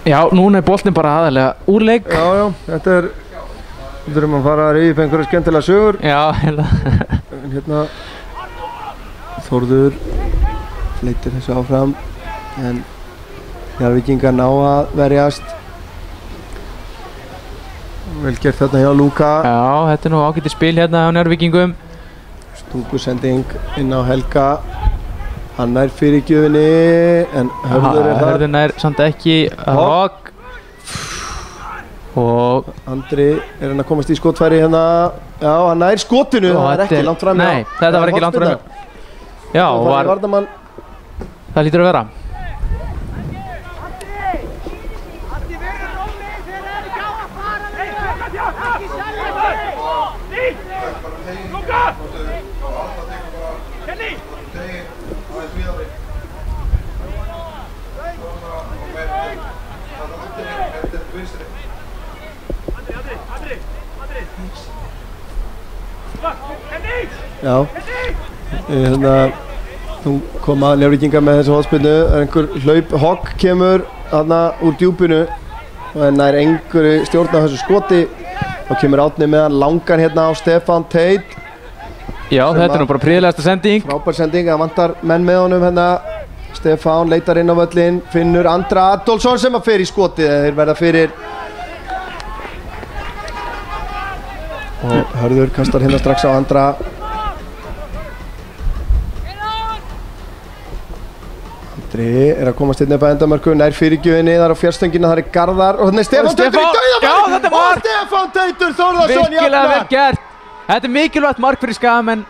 Já, núna er boltinn bara aðalega úr leik. Já, þetta er, við þurfum að fara að rifja upp einhverja skemmtilega sögur. Já, hérna, Þórður fleitir þessu áfram, en Njarðvíkingar ná að verjast. Vel gert þarna hjá Lúka. Já, þetta er nú ágætið spil hérna á Njarðvíkingum. Stungusending inn á Helga. Hann nær fyrirgjöfinni, en Hörður er þar. Hörður nær samt ekki. Hogg. Og Andri er hann að komast í skotfæri hérna. Já, hann nær skotinu, það ekki langt fram. Nei, þetta var ekki langt fram. Já, það lítur að vera. Já, nú koma Njarðvíkingar með þessu hóðspilnu, einhver hlaup kemur þarna úr djúpinu og nær einhverju stjórn á þessu skoti og kemur Árni með hann langan hérna á Stefán Teit. Já, þetta er nú bara prýðilegasta sending. Frábær sending, það vantar menn með honum hérna. Stefán leitar inn á völlin, finnur Andra Adolfsson sem að fer í skotið, þeir verða fyrir. Og Hörður kastar hérna strax á Andra. Andri er að komast hérna upp að endamörku, nær fyrirgjöfinni, þar á fjárstöngina, þar er Garðar og þannig er Stefán Teitur í dauðafæri! Já, þetta er mark! Og Stefán Teitur Þórðarsson jafnar! Virkilega vel gert! Þetta er mikilvægt mark fyrir Skagamenn.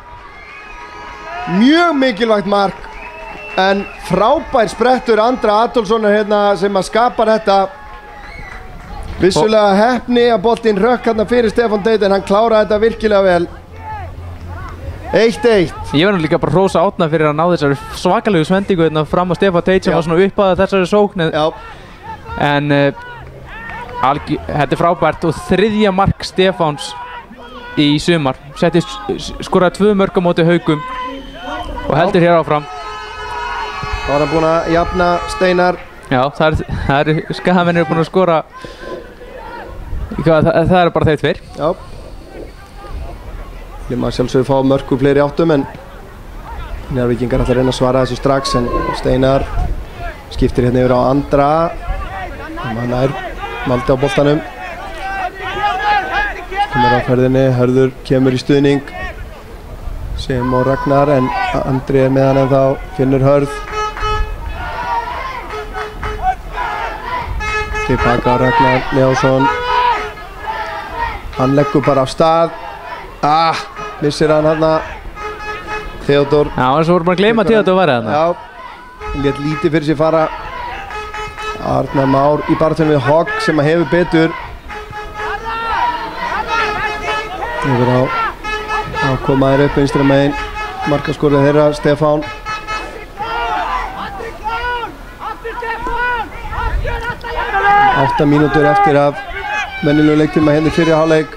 Mjög mikilvægt mark, en frábær sprettur Andra Adolfssonar hérna sem að skapa þetta. Vissulega heppni að boltinn rökk hérna fyrir Stefán Teitur, en hann kláraði þetta virkilega vel. 1-1. Ég var nú líka bara að hrósa Árna fyrir að ná þessari svakalegu svendingu hérna fram á Stefán Teit sem var svona upp að þessari sókn. En þetta er frábært og þriðja mark Stefáns í sumar. Skoraði 2 mörk á móti Haugum og heldur hér áfram. Þá er hann búinn að jafna Steinar. Já, Skagamenn eru búin að skora. Það eru bara þeir tveir. Já. Við maður sjálfsögðu fá mörku fleiri áttum en Njarðvíkingar ætla að reyna að svara þessu strax en Steinar skiptir hérna yfir á Andra og hann er Valdi á boltanum kemur á ferðinni, Hörður kemur í stuðning sem og Ragnar en Andri er með hann en þá finnur Hörð tilbaka Ragnar Leósson hann leggur bara á stað missir hann hérna Theodor. Já, þess að voru bara að gleyma Theodor var hérna. Já, hann lét lítið fyrir sér fara. Arnar Már í baráttunni við Hogg sem að hefur betur. Yfir á koma þér upp einstra megin. Markaskorið þeirra, Stefán. 8 mínútur eftir af venjulegu leiktíma hérna fyrir hálfleik.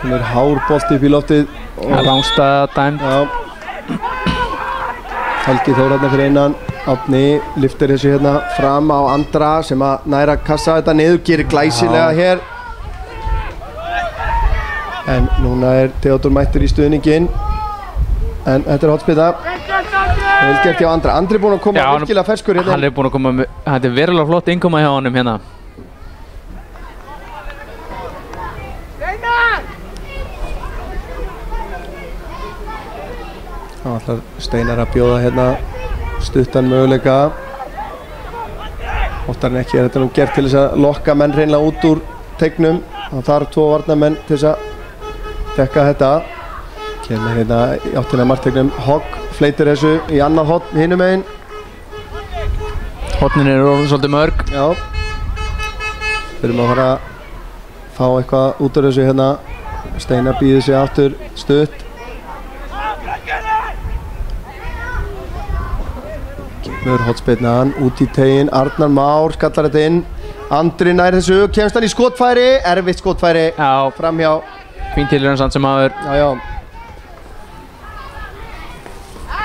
Kemur hár bolti upp í loftið. Rangstæða dæmd. Helgi Þórarna fyrir innan. Árni lyftir þessu hérna fram á Andra sem að næra kassa þetta niður, gerir glæsilega hér. En núna er Theodor mættur í stuðninginn. En þetta er hotspita. Vel gert hjá Andra. Andri er búinn að koma virkilega ferskur hérna. Hann er búinn að koma með, þetta er verulega flott innkoma hjá honum hérna. Þá ætlar Steinar að bjóða hérna stuttan möguleika. Oftar en ekki er þetta nú gert til þess að lokka menn hreinlega út úr teignum. Það þarf 2 varnarmenn til þess að dekka þetta. Kemur hérna í áttina marktegnum. Hogg fleitir þessu í annað horn hinum megin. Hornin eru orðin svolítið mörg. Já. Þurfum að fara að fá eitthvað út úr þessu hérna. Steinar býður sig aftur stutt. Kemur hotspyrnan út í teginn, Arnar Már skallar þetta inn. Andri nær þessu, kemst hann í skotfæri, erfitt skotfæri. Já. Framhjá. Fín tilraun samt sem áður. Já.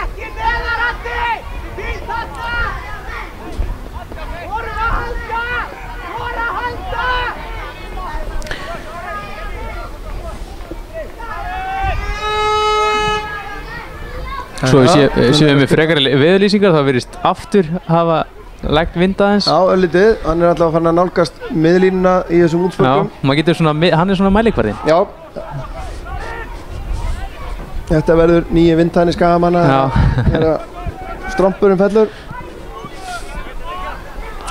Ekki neðar Addi! Fín þarna! Voru að halda! Svo séum við frekari veðurlýsingar, það virðist aftur hafa lægt vind aðeins. Já, örlítið, hann er alltaf farin að nálgast miðlínuna í þessum útspörgum. Já, maður getur svona, hann er svona mælikvarðinn. Já. Þetta verður nýji vindhæðni Skagamanna. Já. Þegar strompurum fellur.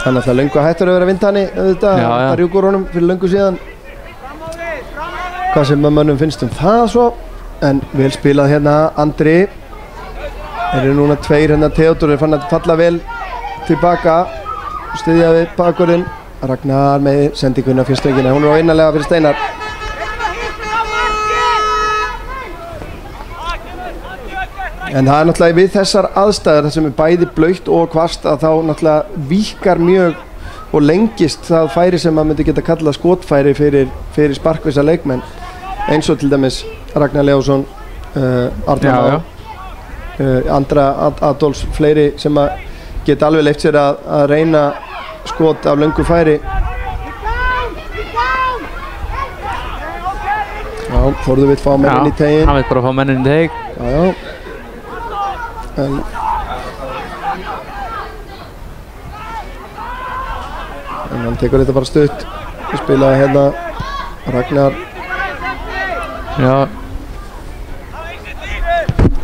Þannig að það löngu hættur að vera vindhani auðvitað, það rjúkur honum fyrir löngu síðan. Hvað sem mönnum finnst það svo, en vel spilað hérna Andri. Eru núna tveir hérna, Theodor er fann að falla vel tilbaka, styðja við bakvörðinn. Ragnar með sendinguna fyrir stöngina, hún er á innanlega fyrir Steinar. En það er náttúrulega við þessar aðstæður, það sem er bæði blautt og hvasst, að þá náttúrulega víkkar mjög og lengist það færi sem maður myndi geta kallað skotfæri fyrir sparkvissa leikmenn. Eins og til dæmis Ragnar Leósson, Arnar Andra Adolfs, fleiri sem að geta alveg leyft sér að reyna skot af löngu færi. Já, Þórður vill fá mennin í tegin. Hann vill bara fá mennin í teg. Já. En hann tekur þetta bara stutt. Við spilaði hérna Ragnar. Já.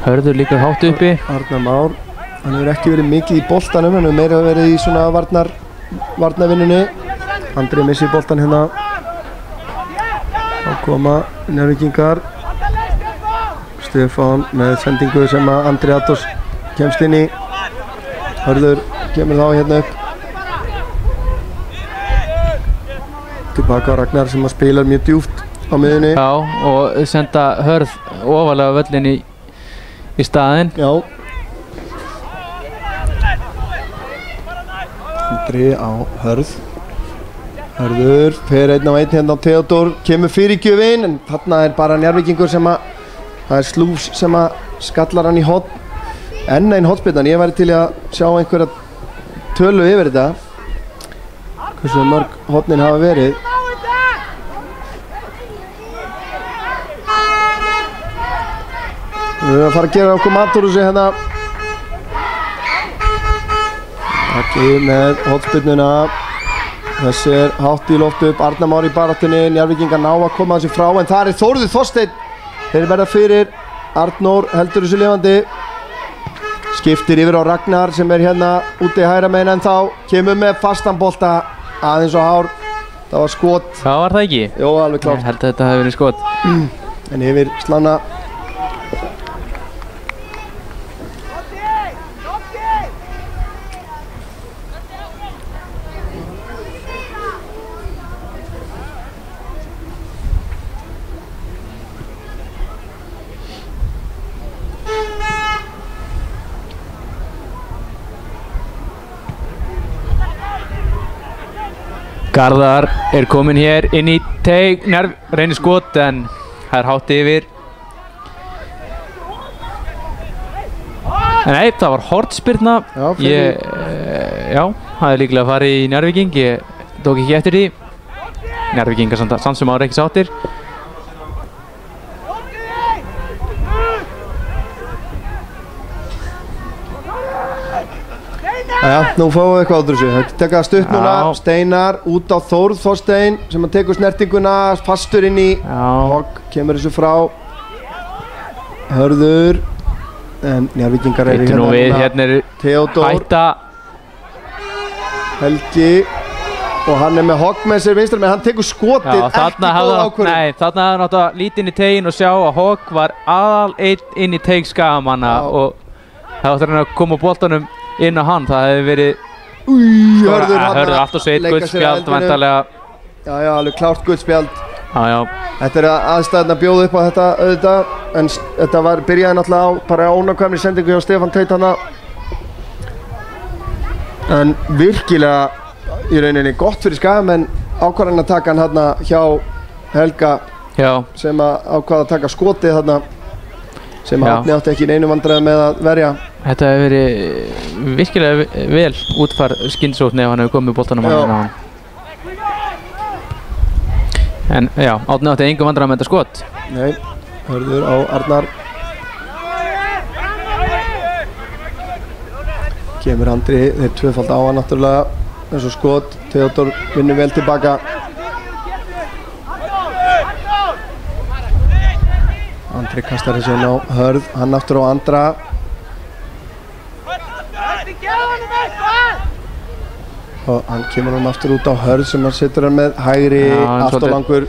Hörður líka hátt uppi. Arnar Már, hann hefur ekki verið mikið í boltanum, hann hefur meira verið í svona varnarvinnunni. Andri missir boltan hérna. Þá koma Njarðvíkingar. Stefán með sendingu sem að Andri Adolfs kemst inn í. Hörður kemur þá hérna upp. Tilbaka á Ragnar sem að spilar mjög djúpt á miðunni. Já, og senda Hörð ofalega völlin í staðinn. Já. Andri á Hörð. Hörður fer einn á einn hérna á Theodor, kemur fyrirgjöfin, en þarna er bara Njarðvíkingur sem að það er Slúfs sem að skallar hann í horn. Enn einn hornspyrnan, ég væri til að sjá einhverja tölu yfir þetta. Hversu mörg hornin hafa verið. Við erum að fara að gera okkur mat úr þessu hérna. Ekki með hornspyrnuna. Þessi er hátt í loft upp, Arnar Már í baráttunni, Njarðvíkingar ná að koma þessu frá, en það er Þórður Þorsteinn. Þeir verða fyrir, Arnór heldur þessu lifandi. Skiptir yfir á Ragnar sem er hérna úti hægra megin en þá. Kemur með fastan bolta, aðeins og hár. Það var skot. Já, var það ekki? Jó, alveg klárt. Ég held að þetta hefði verið skot. En yfir slána. Garðar er komin hér inn í teig, reynir skot en það er hátt yfir. En nei, það var hornspyrna. Já, það er líklega að fara í Njarðvíking, ég tók ekki eftir því. Njarðvíkingar samt sem ára ekki sáttir. Jæja, nú fáum við eitthvað á þessu. Það teka stutt núna, Steinar út á Þórð Þorsteinn sem að tekur snertinguna, fastur inn í. Hogg kemur þessu frá. Hörður. En Njarðvíkingar eru hérna núna. Hérna er Theodor. Hætta. Helgi. Og hann er með Hogg með sér vinstra, menn hann tekur skotið, ekki góð ákvörðun. Nei, þarna hafði hann átt að líta inn í teginn og sjá að Hogg var aðal einn inn í teig skagamanna og það átti hann að koma boltanum inn á hann, það hefði verið Hörður allt og sveit, guldspjald væntanlega. Já, alveg klárt guldspjald. Já. Þetta er aðstæðan að bjóða upp á þetta auðvitað, en þetta byrjaði náttúrulega á bara ónákvæmri sendingu hjá Stefán Teit hana. En virkilega í rauninni gott fyrir Skagamenn ákvarðan að taka hann hérna hjá Helga sem að ákvaða að taka skotið hérna sem Árni átti ekki neinu vandræði með að verja. Þetta hefur verið virkilega vel útfar skyndsókn ef hann hefur komið boltanum á hann. En já, Árni átti engu vandræði með þetta skot. Nei, Hörður á Arnar. Kemur Andri, þeir tvöfald á hann náttúrulega eins og skot. Theodor vinnur vel tilbaka. Andri kastar þessu inn á Hörð, hann aftur á Andra. og hann kemur hann aftur út á Hörð sem hann setur hann með hægri, allt og langur.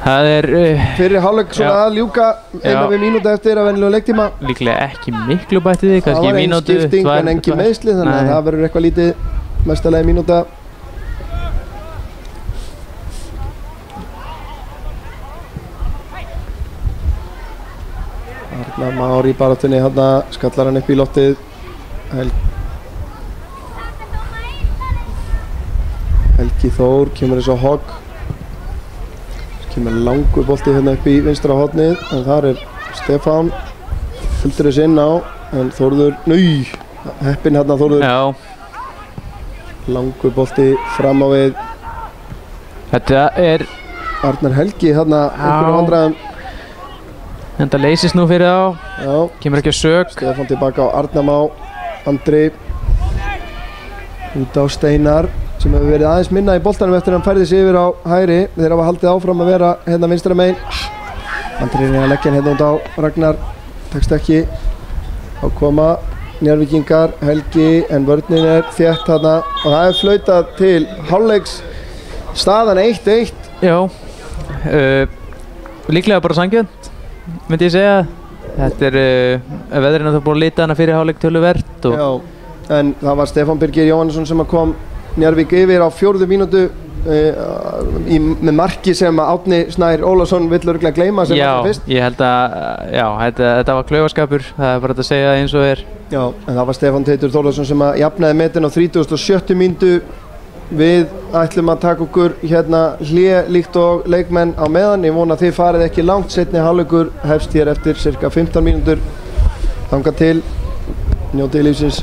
Það fyrir hálfleik svona að ljúka innan við mínútu eftir að venjulega leiktíma. Líklega ekki miklu bætti því, kannski mínútu. Það var einn skipting en engin meiðsli, þannig að það verður eitthvað lítið mestalagi mínúta. Arnar Már í baráttunni, hérna skallar hann upp í loftið. Helgi Þór kemur eins og hogg. Kemur langur bolti hérna upp í vinstra hornið, en þar er Stefán. Fylgdur þess inn á, en Þórður, heppinn hérna Þórður. Langur bolti fram á við. Þetta er Arnar Helgi hérna, einhverjum vandræðum. Þetta leysist nú fyrir þá. Já. Kemur ekki að sök. Stefán tilbaka á Arnar Má. Andri. Út á Steinar, sem hefur verið aðeins minna í boltanum eftir að hann færði sig yfir á hægri. Þeir hafa haldið áfram að vera hérna vinstra megin. Andri er að leggja hann hérna út á Ragnar. Tekst ekki á koma Njarðvíkingar, Helgi, en vörnin er þétt hérna og það er flautað til hálfleiks. Staðan 1-1. Já, líklega bara sanngjarnt, myndi ég segja. Þetta er veðrinn að það búið að lita hana fyrir hálfleik töluvert. Já, en það var Stefán Birgir Jóhannesson sem kom Njarðvík yfir á 4. mínútu með marki sem Árni Snær Ólafsson vill örugglega gleyma sem var fyrst. Ég held að þetta var klaufaskapur, það er bara að segja eins og er. Já, en það var Stefán Teitur Þórðarsson sem jafnaði metin á 37. mínútu. Við ætlum að taka okkur hérna hlé líkt og leikmenn á meðan. Ég vona að þið farið ekki langt, seinni hálfleikur hefst hér eftir cirka 15 mínútur. Þangað til, njótið lífsins.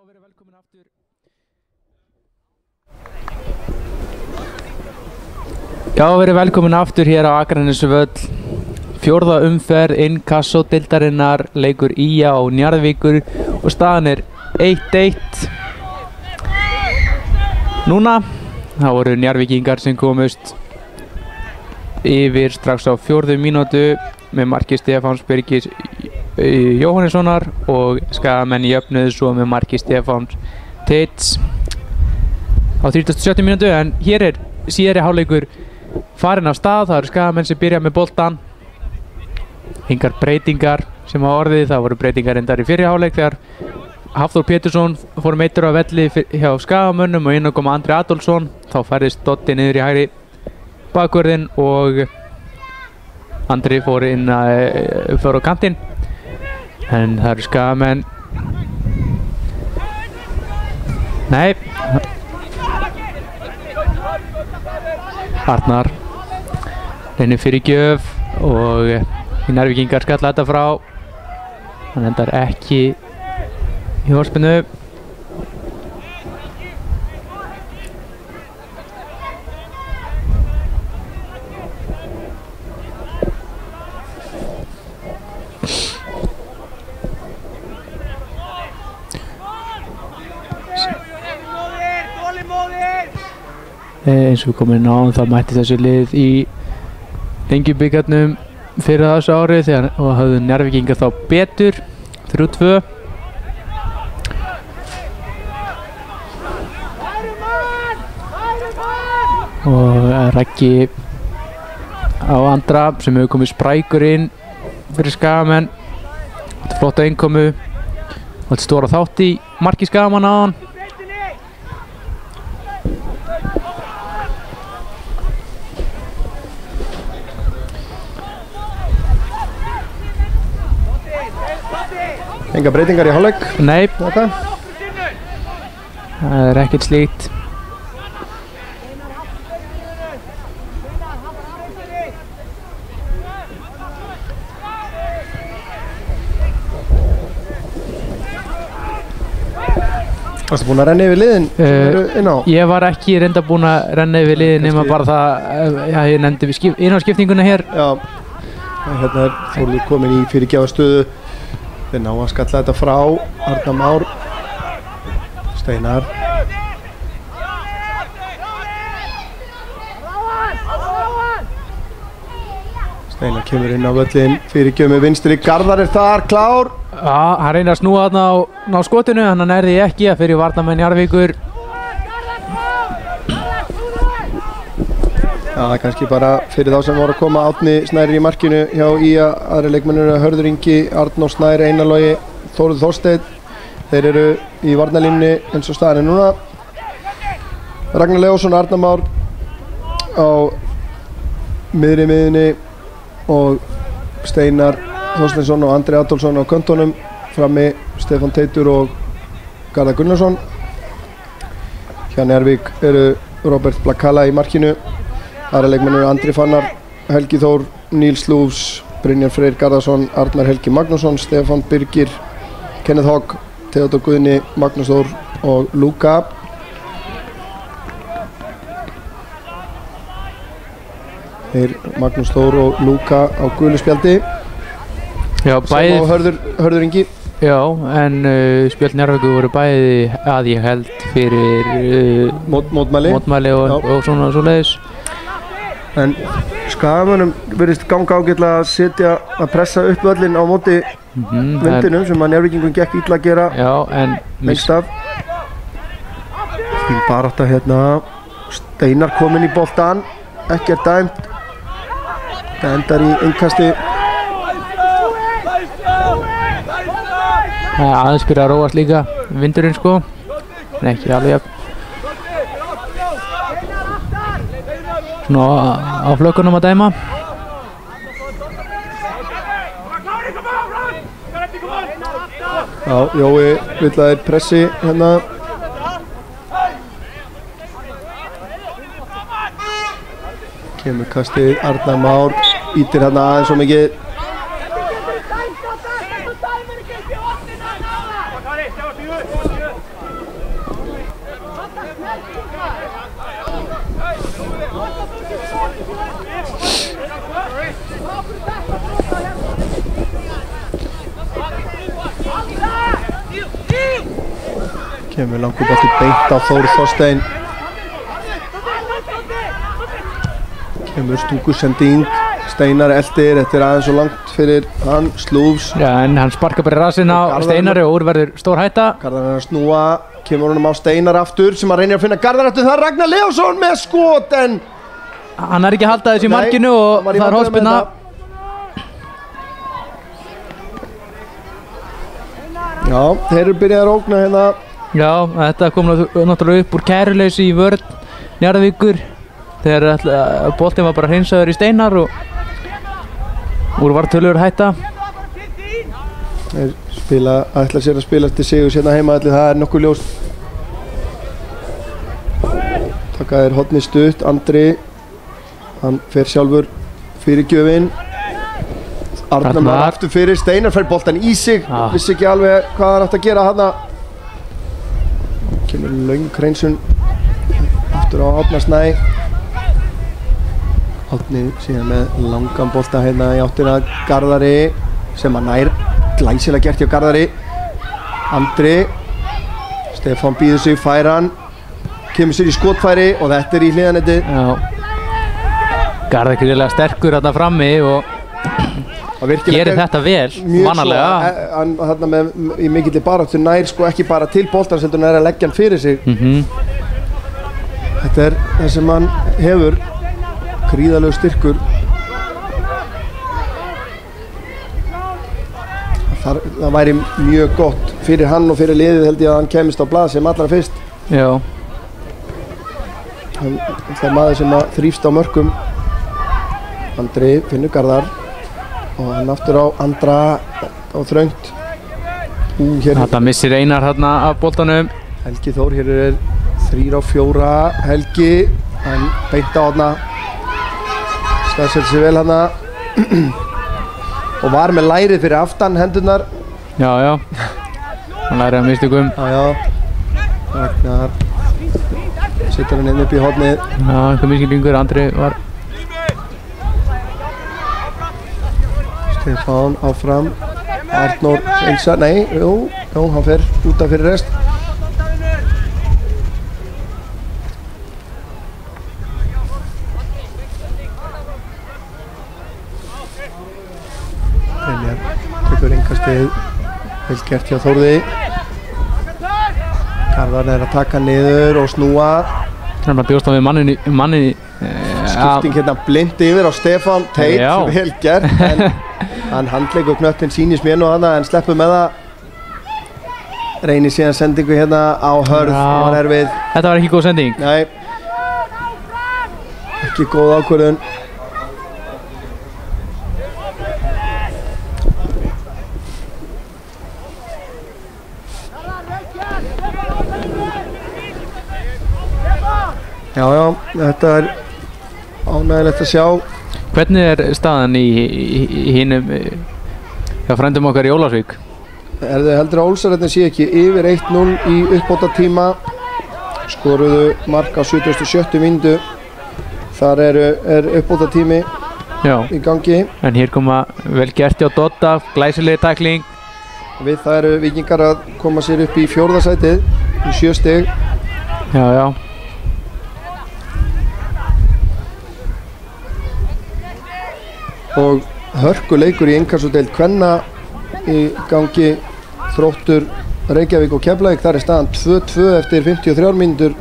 verið velkomin aftur. Já, verið velkomin aftur hér á Akranesvöll. Fjórða umferð inkasso-deildarinnar, leikur ÍA og Njarðvíkur og staðan 1-1. Núna, það voru Njarðvíkingar sem komust yfir strax á 4. mínútu með marki Stefáns Birgis Jóhannessonar og Skagamenn jöfnuðu svo með marki Stefáns Teits á 37. mínútu, en hér síðari hálfleikur farin af stað. Það eru Skagamenn sem byrja með boltan. Engar breytingar sem hafa orðið, það voru breytingar endar í fyrri hálfleik þegar Hafþór Pétursson fór meiddur á velli hjá Skagamönnum og inn og kom Andri Adolfsson. Þá færðist Dotti niður í hægri bakvörðin og Andri fór inn fór á kantinn, en það eru Skagamenn. Nei, Arnar reynir fyrir gjöf og Njarðvíkingar skalla þetta frá. Hann endar ekki í hornspyrnu. Eins og við komum inn á, þá mætti þessu lið í Lengjubikarnum fyrir þessu ári og hafðu Njarðvíkingar þá betur 3-2. Og Raggi á Andra sem hefur komið sprækur inn fyrir Skagamenn. Þetta er flott að innkomu og þetta stóra þátt í marki Skagamann á hann. Enga breytingar í hálfleik? Nei, Okay. það er ekkert slíkt. Varstu búinn að renna yfir liðin sem eru inn á? Ég var ekki reynda búinn að renna yfir liðin nema bara það, ég nefndi við innháskiptinguna hér. Já, hérna Þórður komin í fyrirgjafastöðu. Þeir ná að skalla þetta frá. Arnar Már, Steinar. Steinar kemur inn á völlin, fyrirgjöf með vinstri. Garðar þar, klár. Já, hann reynir að snúa þarna á skotinu, en hann nærði ekki að fyrir varnarmenn Njarðvíkur. Já, það er kannski bara fyrir þá sem voru að koma. Árni Snær í markinu hjá ÍA, aðri leikmennir Hörður Ingi, Arnór Snær, Einar Logi, Þórður Þorsteinn. Þeir eru í varnarlínunni eins og staðan núna. Ragnar Leósson, Arnar Már á miðri miðjunni og Steinar Þorsteinsson og Andri Adolfsson á köntunum. Frammi Stefán Teitur og Garðar Gunnarsson. Hjá Njarðvík eru Robert Blakala í markinu. Aðra leikmennir Andri Fannar, Helgi Þór, Níls Lúfs, Brynjar Freyr Garðarsson, Arnar Helgi Magnússon, Stefán Birgir, Kenneth Hogg, Theodor Guðni, Magnús Þór og Luka. Þeir Magnús Þór og Luka á gulu spjaldi. Já, bæði. Sem á Hörður Ingi. Já, en spjöld Njarðvíkur voru bæði að ég held fyrir mótmæli og svona svoleiðis. En Skagamönnum virðist ganga ágætlega að pressa upp völlin á móti vindinum sem að Njarðvíkingum gekk illa að gera. Já, en lengst af. Fín barátta hérna. Steinar kominn í boltan, ekkert dæmt. Það endar í innkasti. Það er aðeins byrja að róast líka vindurinn sko, en ekki alveg jafn. Svona á flökkunum að dæma. Já, Jói vill að þeir pressi hérna. Kemur kastið, Arnar Már ítir hérna aðeins svo mikið. Kemur langur bolti beint á Þór Þorstein. Kemur stúkusending. Steinar eldir, þetta er aðeins svo langt fyrir hann, Slúfs. Já, en hann sparkar bara rassinn á Steinari og úr verður stór hætta. Garðar er að snúa, kemur honum á Steinar aftur sem að reynir að finna Garðar aftur. Það er Ragnar Leósson með skot en hann er ekki að halda þessu í markinu og það er hóspinna. Já, þeir eru byrjað að ógna hérna. Já, þetta kom náttúrulega upp úr kæruleysi í vörn Njarðvíkur þegar boltinn var bara hreinsaður í Steinar og úr var töluverð hætta. Þeir ætla sér að spila eftir sigur sérna heima allir, það er nokkuð ljóst. Taka þér horni stutt, Andri, hann fer sjálfur fyrir gjöfin. Arnar maður aftur fyrir, Steinar fær boltan í sig, vissi ekki alveg hvað hann átt að gera hana. Kemur löng hreinsun aftur á Árna Snæ. Árni síðan með langan bolta hérna í áttina Garðari sem að nær glæsilega gert hjá Garðari. Andri, Stefán býður sig, fær hann, kemur sér í skotfæri og þetta er í hliðanettið. Já, Garðar gríðarlega sterkur þarna frammi og gerir þetta vel, vanalega. Hann þarna með í mikilli baráttu nær sko ekki bara til boltans heldur nær að leggja hann fyrir sig. Þetta er það sem hann hefur, gríðarlegur styrkur. Það væri mjög gott fyrir hann og fyrir liðið held ég að hann kemist á blað sem allra fyrst. Já. Það er maður sem að þrífst á mörkum. Andri finnur Garðar og hann aftur á Andra á þröngt. Þetta missir Einar hérna af boltanum. Helgi Þór, hér er 3 á 4. Helgi, hann beint á hana. Staðsetur sig vel hana. Og var með lærið fyrir aftan hendurnar. Já, já. Hann lærið að mistökum. Já, já. Ragnar setur hann inn upp í hornið. Já, einhver misskilningur. Andri var... Stefán áfram. Arnór einsa. Nei, jú, hann fer út af fyrir rest. Brynjar tekur innkastið, vel gert hjá Þórði. Garðar er að taka niður og snúa. Hann er að bjósta við manni skipting hérna blind yfir á Stefán Teit, vel gert, en hann handleggur knöttinn sýnist mér nú hana en sleppur með það. Reynir síðan sendingu hérna á Hörð, var erfið. Þetta var ekki góð sending. Nei, ekki góð ákvörðun. Já, já, þetta er ánægilegt að sjá. Hvernig er staðan í hinum hjá frændum okkar í Ólafsvík? Þau heldur að Ólsararnir sé ekki yfir 1-0 í uppbótartíma. Skoruðu mark á 77. mínútu. Þar er uppbótartími í gangi. En hér koma vel gert hjá Dotta, glæsileg tækling. Við það eru Víkingar að koma sér upp í 4. sætið í 7 stig. Já, já. Og hörkuleikur í innkastadeild kvenna í gangi. Þróttur, Reykjavík og Keflavík, þar er staðan 2-2 eftir 53 mínútur.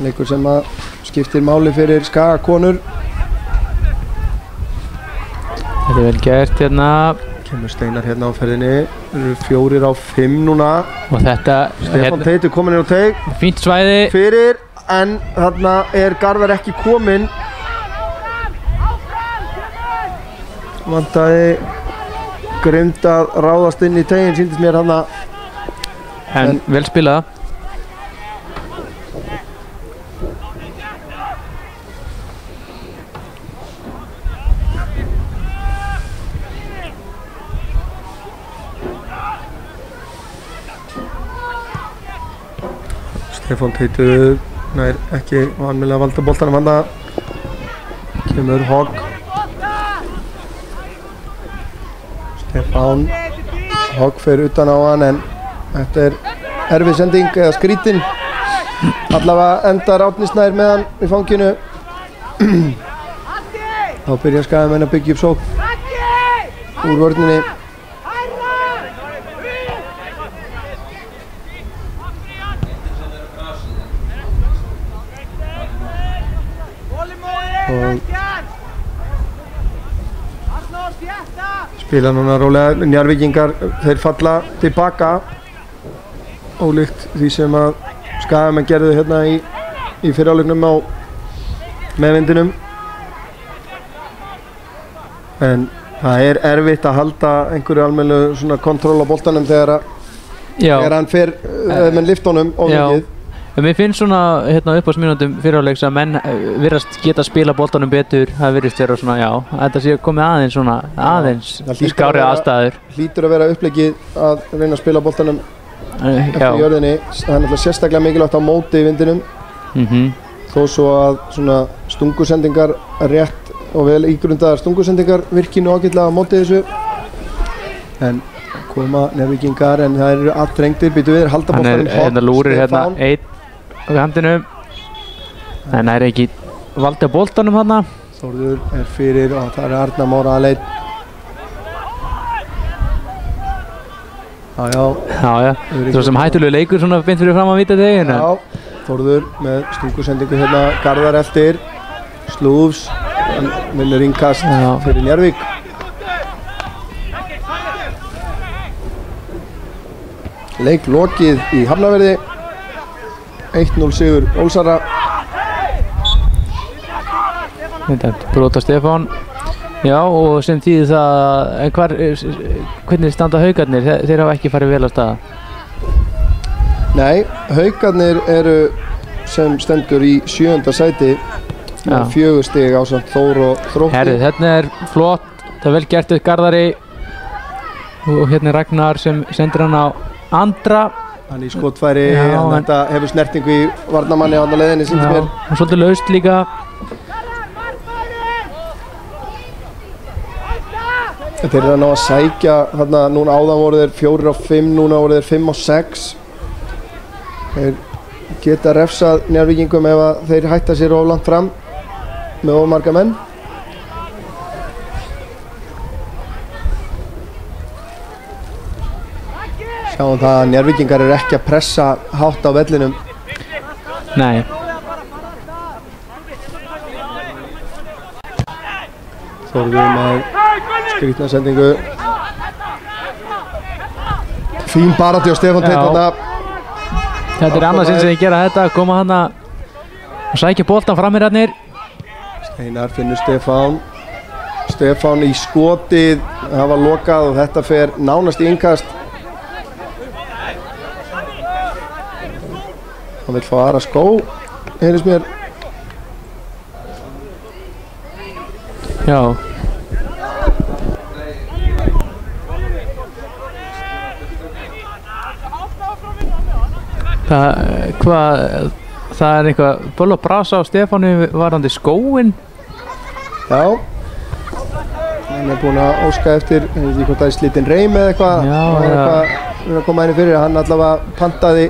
Leikur sem að skiptir máli fyrir Skagakonur. Þetta er vel gert hérna. Kemur Steinar hérna á ferðinni, eru 4 á 5 núna. Og þetta Stefán Teitur komin inn á teig. Fínt svæði. Fyrir, en þarna er Garðar ekki kominn. Vantaði Grind að ráðast inn í teginn, sýndist mér hana. En vel spilað. Stefán Teitur nær ekki vanmilega að valda boltanum handa. Kemur Hogg. Stefán Hogg fer utan á hann en þetta er erfið sending eða skrítin. Allavega endar Árni Snær með hann í fanginu. Þá byrja Skagamenn að byggja upp sókn úr vörninni. Spila núna rólega, Njarðvíkingar þeir falla tilbaka ólíkt því sem að Skagamenn gerðu hérna í fyrrháleiknum á meðvindinum. En það er erfitt að halda einhverju almennilegu svona kontról á boltanum þegar hann fer með liftunum og mikið. Mér finnst svona hérna uppáhaldsmínútum fyrrháleiks að menn virðast geta spila boltanum betur. Það virðist vera svona, já, þetta sé komið aðeins svona, aðeins í skárri aðstæður. Hlýtur að vera uppleggið að reyna að spila boltanum eftir jörðinni. Það er náttúrulega sérstaklega mikilvægt á móti í vindinum. Þó svo að svona stungusendingar rétt og vel ígrundaðar stungusendingar virkinu ágætlega á móti þessu. En koma Njarðvíkingar en það eru allt rengtir, býtu við, halda boltanum. Hann lúrir hérna einn á handinu. En það er ekki valdi á boltanum hann. Þórður er fyrir og það er Arnar Mára að leit. Já. Svo sem hættulegu leikur svona beint fyrir fram að vita tegin. Já, Þórður með stungusendingu hérna, Garðar eftir. Slúfs, hann vinnur innkast fyrir Njarðvík. Leik lokið í Hafnarfirði. 1-0 sigur Ólsara. Brota Stefán. Já, og sem þýðir það, hvernig standa Haukarnir? Þeir hafa ekki farið vel á staða. Nei, Haukarnir eru sem stendur í 7. sæti með 4 stig ásamt Þór og Þrótti. Herðið, hérna er flott, það er vel gert upp Garðari og hérna er Ragnar sem sendir hann á Andra. Hann í skotfæri, þetta hefur snertingu í varnarmanni á leiðinni sem mér. Og svolítið laust líka. Þeir eru að ná að sækja, þarna núna áðan voru þeir 4 og 5, núna voru þeir 5 og 6. Þeir geta refsað Njarðvíkingum ef að þeir hætta sér of langt fram með of marga menn. Sjáum það að Njarðvíkingar eru ekki að pressa hátt á vellinum. Nei. Þórður með skrítna sendingu. Fín baráttu á Stefán Teit þarna. Þetta er annað sinn sem ég gera þetta, koma hann að sækja boltan fram hér hannir. Steinar finnur Stefán. Stefán í skotið, það var lokað og þetta fer nánast í innkast. Hann vill fá aðra skó, heyrðist mér. Já. Það er eitthvað böll og brasa á Stefáni varandi skóinn. Já. Hann er búinn að óska eftir, ég veit ekki hvort það er slitinn reim eða eitthvað. Já, það er eitthvað að koma henni fyrir. Hann allavega pantaði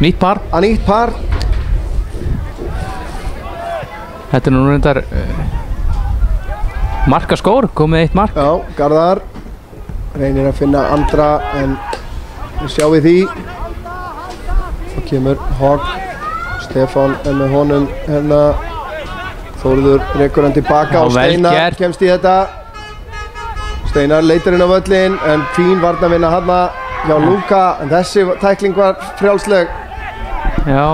nýtt par. Nýtt par. Þetta er nú reyndar markaskór, komið 1 mark. Já, Garðar reynir að finna Andra en við sjáum við því. Þá kemur Hogg. Stefán er með honum hérna. Þórður rekur hann tilbaka og Steinar kemst í þetta. Steinar leitar inn á völlin en fín varnarvinna hana hjá Lúka en þessi tækling var frjálsleg. Já,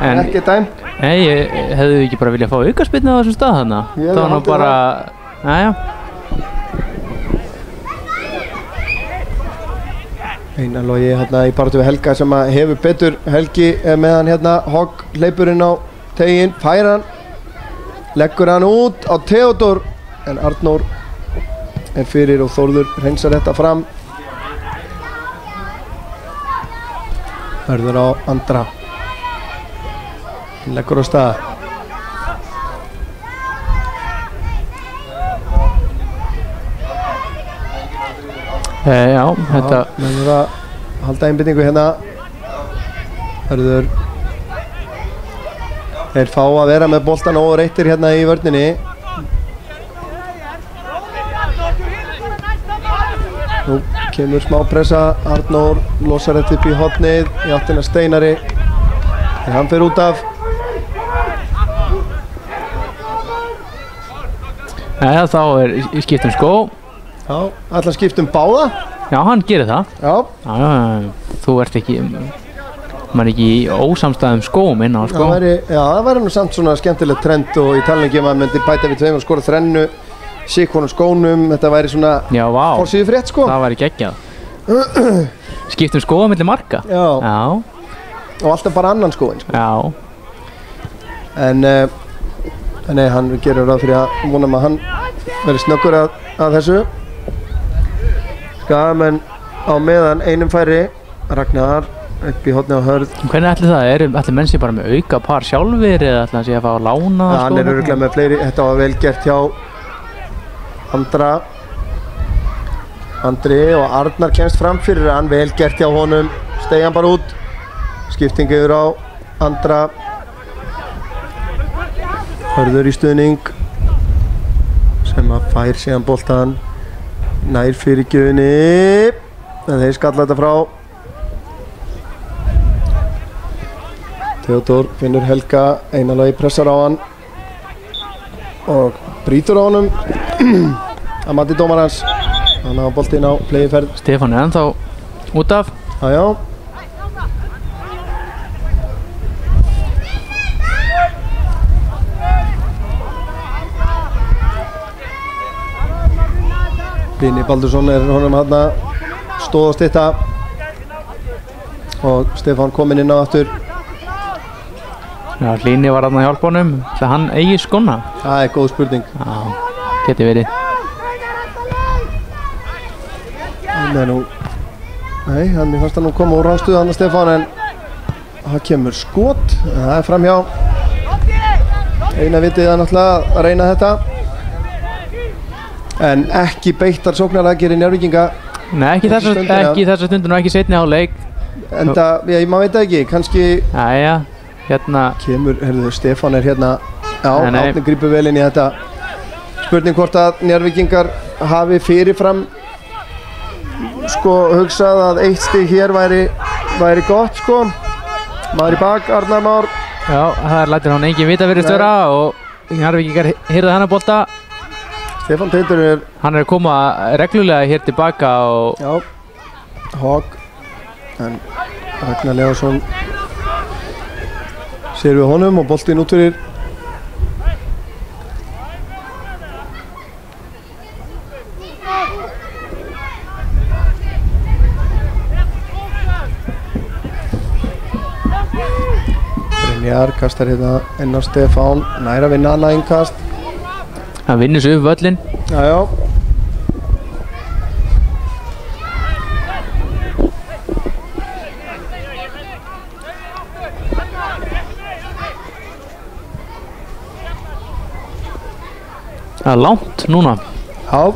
en ekki dæmt. Nei, hefðu ekki bara viljað fá aukaspyrnu á þessum stað þarna? Það var nú bara, næja. Einar Logi hérna í baráttu við Helga sem hefur betur. Helgi er með hann hérna, Hogg hleypur inn á teginn, fær hann, leggur hann út á Theodor en Arnór er fyrir og Þórður hreinsar þetta fram. Verður á Andra. leggur á stað. Já, þetta Menn að halda einbindingu hérna. Hörður. Þeir fá að vera með boltan og reyttir hérna í vörninni. Nú kemur smá pressa. Arnór losar þetta upp í hornið í áttina Steinari. En hann fer út af. Þá skipt skó. Já, allar skipt báða. Já, hann gerir það. Já. Þú ert ekki, maður ekki í ósamstæðum skóm inn á skó. Það væri nú samt svona skemmtilegt trend og í talningi maður myndi bæta við tveim og skora þrennu, sikkonum skónum, þetta væri svona forsíðu frétt sko. Það væri geggjað. Skiptum skó á milli marka. Já. Og alltaf bara annan skóin sko. Já. En nei, hann gerir ráð fyrir að vonum að hann verði snöggur að þessu. Skagamenn á meðan einum færri. Ragnar upp í horni á Hörð. Hvernig ætli það? Ætli menn sé bara með auka par sjálfir eða ætli hann sé að fá að lána skóna? Hann örugglega með fleiri. Þetta var vel gert hjá Andri og Arnar kemst fram fyrir hann. Vel gert hjá honum. Steig hann bara út. Skipting yfir á Andra. Hörður í stuðning sem að fær síðan boltan nær fyrirgjöfinni en þeir skalla þetta frá. Theodór finnur Helga, Einarlagi pressar á hann og brýtur á honum að mati dómarans. Hann á boltinn á playferð. Stefán ennþá út af. Já. Bini Baldursson honum hérna stóð að stytta og Stefán kominn inn á aftur. Já, Hlíni var þarna að hjálpa honum. Það hann eigi skóna? Það góð spurning. Já, geti verið. Nei, hann fannst að nú koma úr ráðstöðu hann að Stefán en það kemur skot. Það framhjá. Eina vitið er náttúrulega að reyna þetta. En ekki beittar sóknaraðgerðir Njarðvíkinga. Nei, ekki þessa stundin og ekki seinni hálfleik. Enda, maður veit það ekki, kannski. Jæja, hérna. Kemur, Stefán hérna. Já, Árni grípur vel inn í þetta. Spurning hvort að Njarðvíkingar hafi fyrirfram sko hugsað að 1 stig hér væri gott sko. Maður í bak, Arnar Már. Já, það lætur hann engin vita fyrir störa og Njarðvíkingar hirða hennar bolta. Stefán Teitur hann að koma reglulega hér tilbaka og já, Hogg en Ragnar Leósson sér við honum og boltinn út fyrir Brynjar kastar hérna inn á Stefán nær að vinna annað innkast. Hann vinnur sig upp völlin. Já. Það er langt núna. Já.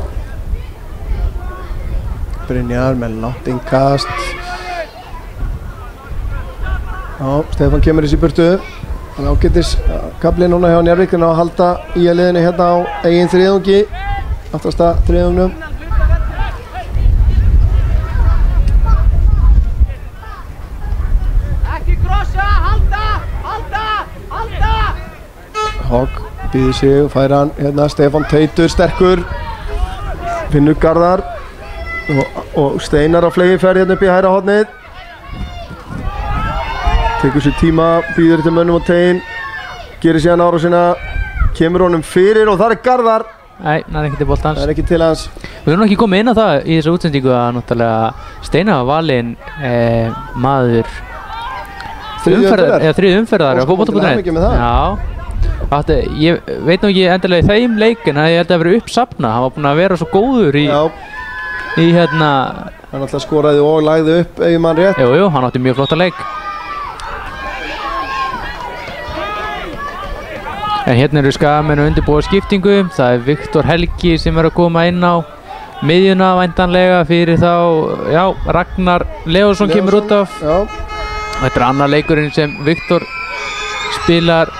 Brynjar með langt innkast. Já, Stefán kemur þessi burtu. Það er ágætis kafli núna hjá Njarðvík að halda í að liðinu hérna á eigin þriðungi aftasta þriðungnum. Ekki krossa, halda! Hogg býður sig og fær hann hérna Stefán Teitur sterkur finnur Garðar og Steinar á flegiferð hérna upp í hægra hornið. Tekur sér tíma, býður til mönnum á tegin, gerir síðan árásina, kemur honum fyrir og það er Garðar. Nei, það er ekki til boltans. Það er ekki til hans. Við erum ekki komið inn á það í þessu útsendingu að náttúrulega Steinar var valinn maður þriðju umferðar á Fótbolta.net. Já, ég veit nú ekki endilega í þeim leik en ég held að það verið uppsafna. Hann var búinn að vera svo góður í hérna. Hann alltaf skoraði og lagði upp ef mann rétt. Jú, hann átti mjög flotta leik. En hérna eru Skagamenn að undirbúa skiptingu. Það er Viktor Helgi sem að koma inn á miðjuna væntanlega fyrir þá, já, Ragnar Leósson kemur út af. Já. Þetta er annar leikurinn sem Viktor spilar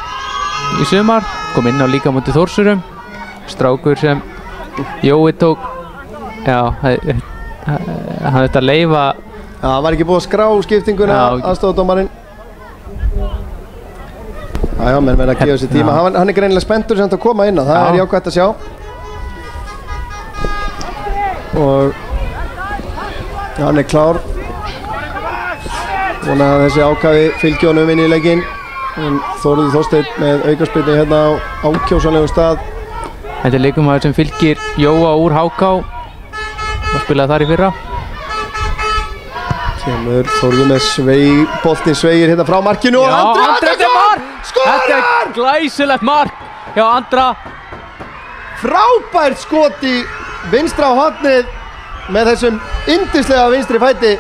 í sumar. Kom inn á líka mútið Þórsurum. Strákur sem Jói tók, já, hann þetta leyfa. Já, það var ekki búið að skrá skiptinguna, aðstofadómarinn. Já, menn verða að gefa sér tíma. Hann er greinilega spenntur sem að koma inn á, það er jákvæmt að sjá. Og hann er klár. Vona að þessi ákafi fylgi honum inn í leikinn. Þórður Þorsteinn með aukaspyrnu hérna á ákjósanlegum stað. Þetta er leikmaður sem fylgir Jóa úr HK og spilaði þar í fyrra. Kemur Þórður með boltinn sveigir hérna frá markinu og Andri Andersson skorar! Þetta er glæsilegt mark hjá Andra. Frábært skot í vinstra hornið með þessum yndislega vinstri fæti.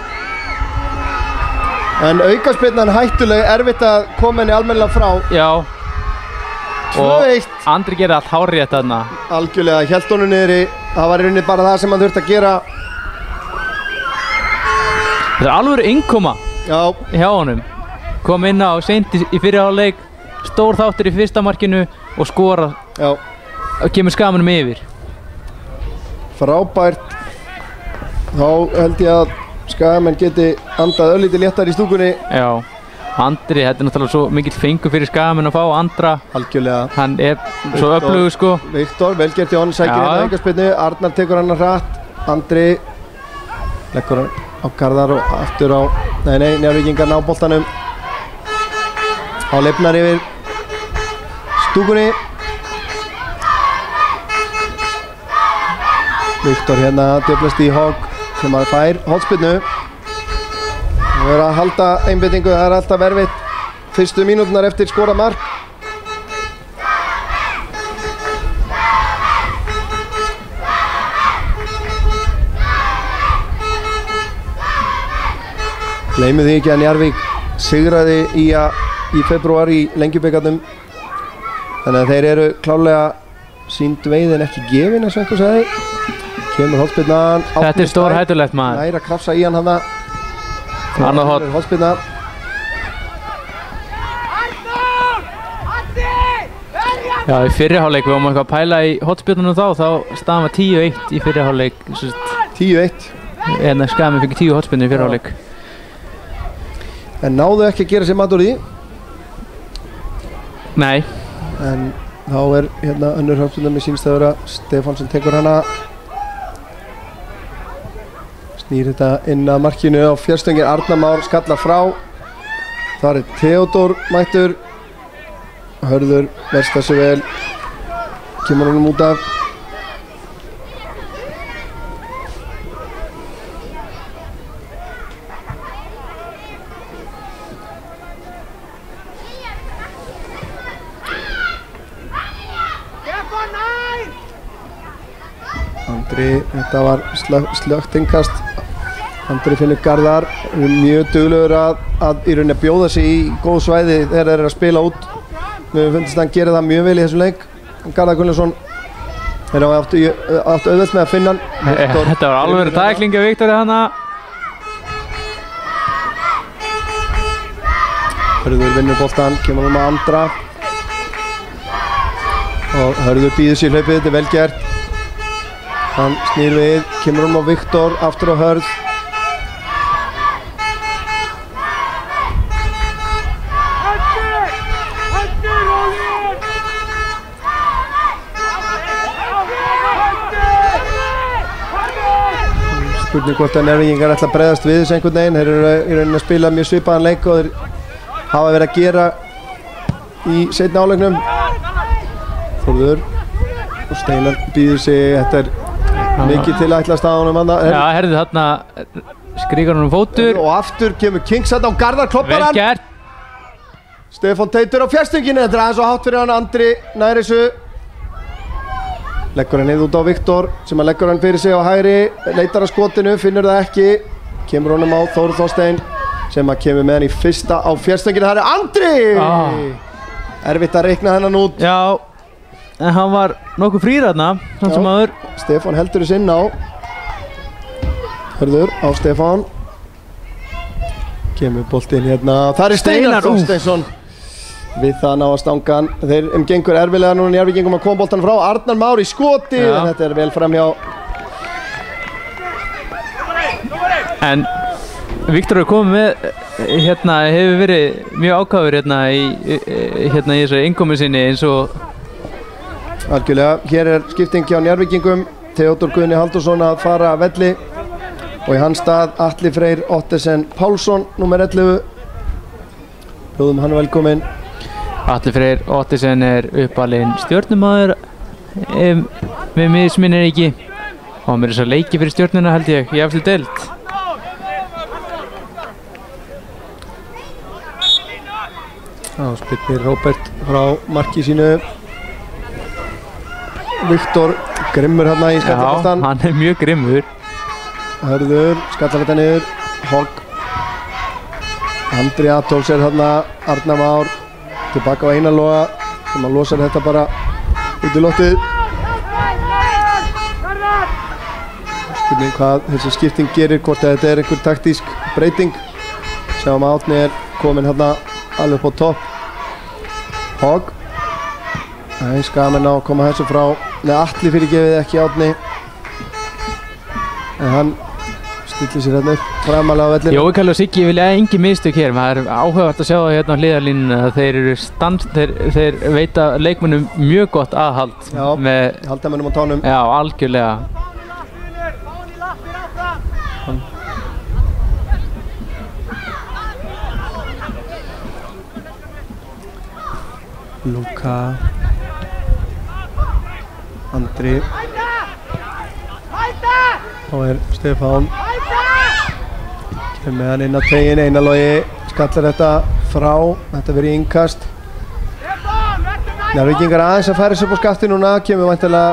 En aukaspyrnan hættuleg, erfitt að koma henni almennilega frá. Já. 2-1. Og Andri gerir allt hárrétt þarna. Algjörlega, hélt honum niðri. Það var í rauninni bara það sem hann þurfti að gera. Þetta er alveg innkoma hjá honum. Kom inn á seint í fyrri hálfleik, stór þáttur í fyrsta markinu og skora. Já. Og kemur Skagamanum yfir. Frábært. Þá held ég að Skagamenn geti andað örlítið léttar í stúkunni. Já. Andri, þetta er náttúrulega svo mikill fengur fyrir Skagamenn að fá Andra. Algjörlega. Hann er svo öflugur sko. Viktor, velgert hjá hann, sækir hérna aukaspyrnu. Arnar tekur hann hratt. Andri leggur hann á Garðar og aftur á, nei, Njarðvíkingar ná boltanum. Á lifnar yfir stúkunni. Viktor hérna djöflast í hogg sem að fær hornspyrnu. Það verður að halda einbeitingu, það er alltaf erfitt fyrstu mínúturnar eftir skorað mark. Gleymið því ekki að Njarðvík sigraði í febrúar í Lengjubikarnum. Þannig að þeir eru klárlega sýnd veiðin ekki gefin eins og einhver sagði. Kemur hornspyrnan. Þetta er stór hættulegt maður. Næra krafsa í hann hana. Annað horn. Hornspyrna. Já, í fyrri hálfleik við varum eitthvað að pæla í hornspyrnunum þá staðan var 10-1 í fyrri hálfleik. 10-1. En Skagamenn fikk 10 hornspyrnur í fyrri hálfleik. En náðu ekki að gera sér mat úr því. Nei. En þá er hérna önnur hornspyrna með sínstæðura. Stefánsson tekur hana. Snýr þetta inn að markinu á fjárstöngin. Arnar Már skallar frá. Þar er Theodór mættur. Hörður verst þessu vel. Kemur honum út af. Andri, þetta var slögt innkast. Andri finnur Garðar, mjög duglegur að í rauninni bjóða sig í góð svæði þegar þeir eru að spila út. Mér finnst að hann gerir það mjög vel í þessum leik. Garðar Gunnlaugsson er átt auðvelt með að finna hann. Þetta var alveg tækling af Viktori hana. Hörður vinnur boltan, kemur hann með Andra. Og Hörður býður sér hlaupið, þetta er vel gert. Hann snýr við, kemur hann á Viktor, aftur á Hörð. Spurning hvort að Njarðvíkingar ætla að bregðast við þessu einhvern veginn. Þeir eru í rauninni að spila mjög svipaðan leik og þeir hafa verið að gera í seinni hálfleiknum. Þórður og Steinar býður sig, þetta er mikið til að ætlast að honum annað. Já, herðu þarna skríkar honum fótur. Og aftur kemur Kings þarna á Garðar, kloppar hann. Vel gert. Stefán Teitur á fjárstönginu, þetta er aðeins og hátt fyrir hann. Andri nær þessu. Leggur hann niður út á Viktor sem að leggur hann fyrir sig á hægri, leitar að skotinu, finnur það ekki. Kemur honum á Þórður Þorsteinn sem að kemur með hann í fyrsta á fjárstönginu. Það er Andri! Erfitt að reikna þennan út. Já, en hann var nokkuð frýr þarna, samt sem áður. Stefán heldur þess inn á. Hörður á Stefán. Kemur boltinn hérna. Það er Steinar Þorsteinsson. Við það ná að stangan. Þeir gengur erfilega núna Njarðvíkingum að koma boltan frá. Arnar Már í skoti. En þetta er vel framhjá. En Viktor er komið með, hefur verið mjög ákafur í þessari innkomu sinni eins og... Algjörlega. Hér er skipting hjá Njarðvíkingum. Theodor Guðni Halldórsson að fara að velli. Og í hans stað Atli Freyr Ottesen Pálsson, nummer 11. Bjóðum hann velkominn. Atli Freyr Ottesen er uppalinn stjörnumaður, með misminnir ekki. Og hann verður þess að leiki fyrir stjörnuna held ég, í eftir deild. Já, spillir Róbert frá marki sínu. Viktor grimmur hérna í skallabastan. Já, hann er mjög grimmur. Hörður, skallar þetta niður. Hogg. Andri Adolfs er hérna. Arnar Már tilbaka á Einar Loga sem að losa þetta bara út í loftið. Spurning hvað þessi skipting gerir, hvort þetta er einhver taktísk breyting. Sjáum að Átni er kominn hérna alveg upp á topp. Hogg. Það er skaman á að koma þessu frá. Nei, Atli fyrirgefið ekki Átni. En hann stillir sér hérna upp framalega á vellinu. Jói Kalli og Siggi vilja engin mistök hér. Það er áhugavert að sjá það hérna á hliðarlínunni að þeir veita leikmönnum mjög gott aðhald. Já, halda mönnum á tánum. Já, algjörlega. Luka. Andri. Þá er Stefán. Kemur með hann inn á tegin, Einar Logi skallar þetta frá. Þetta verið innkast. Njarðvíkingar aðeins að færa sér upp á skafti núna. Kemur væntanlega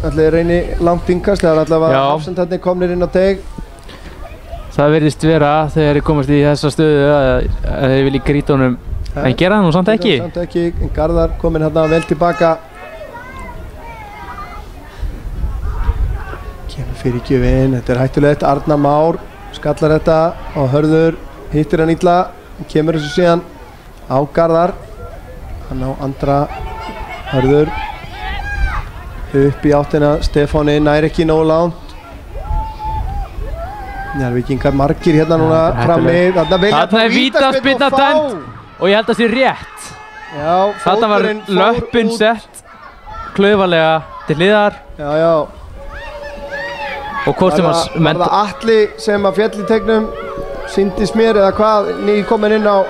allir reyni langt innkast. Það er allavega afsendarnir komnir inn á teg. Það verðist vera þegar þeir komast í þessa stöðu að þeir vilja grýta honum. En gera það nú samt ekki. Samt ekki. Garðar kominn hérna vel tilbaka. Kemur fyrirgjöfin, þetta er hættulegt. Arnar Már skallar þetta og Hörður hittir hann illa. Kemur þessu síðan á Garðar. Hann á andra. Hörður upp í áttina. Stefáni nær ekki nógu langt. Njarðvíkingar margir hérna núna frammi. Þarna er vítaspyrna dæmd og ég held að það sé rétt. Já, þarna var löppin sett klaufalega til hliðar. Já, já. Og hvort sem að var það Atli sem að féll í tegnum sýndist mér eða hvað nýkominn inn á?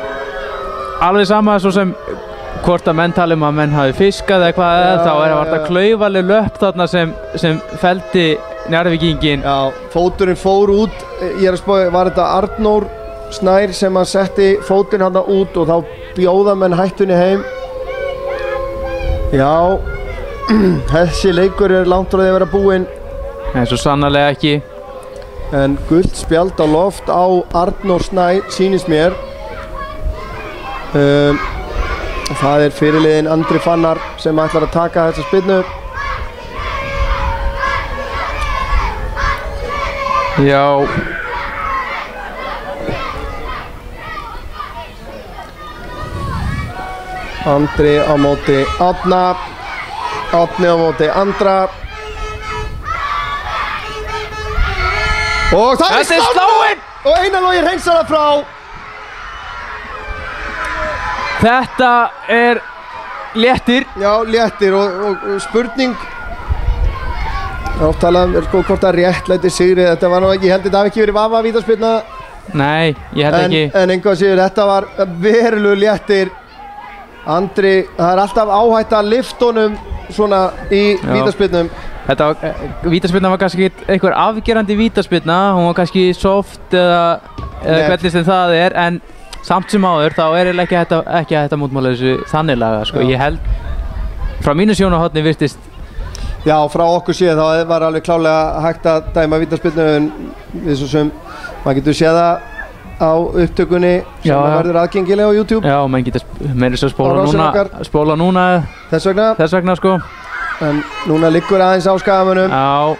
Alveg sama svo sem hvort að menn tala að menn hafi fiskað eða hvað þá var þetta klaufaleg löpp þarna sem felldi Njarðvíkingin. Já, fóturinn fór út. Ég er að spá, var þetta Arnór Snær sem að setti fótinn hann út og þá bjóða menn hættunni heim. Já, þessi leikur er langt frá því að vera búinn. Nei, svo sannarlega ekki. En gult spjald á loft á Arnór Snær sýnist mér. Það er fyrirliðinn Andri Fannar sem ætlar að taka þessa spyrnu. Já. Andri á móti Átna. Átni á móti Andra. Og það er sláinn! Og Einar Logi hreinsar það frá. Þetta er léttir. Já, léttir og spurning. Oft talað sko hvort að réttlæti sigri. Þetta var nú ekki, ég held þetta hafi ekki verið vafa vítaspyrna. Nei, ég held ekki. En einhvað séu, þetta var verulega léttir. Andri, það er alltaf áhætt að lyfta honum svona í vítaspyrnum. Vítaspyrna var kannski einhver afgerandi vítaspyrna, hún var kannski soft eða hvernig sem það er, en samt sem áður þá er ekki hægt að mótmála þessu þannig laga, sko. Ég held, frá mínu sjónarhorni virtist. Já, frá okkur séð þá var alveg klálega hægt að dæma vítaspyrnu, en við svo sem, maður getur séð það á upptökunni sem Já. verður aðgengilega á YouTube Já, menn geta meira svo Á rásina okkar. spóla núna þess vegna sko. en núna liggur aðeins á Skagamönnum Já,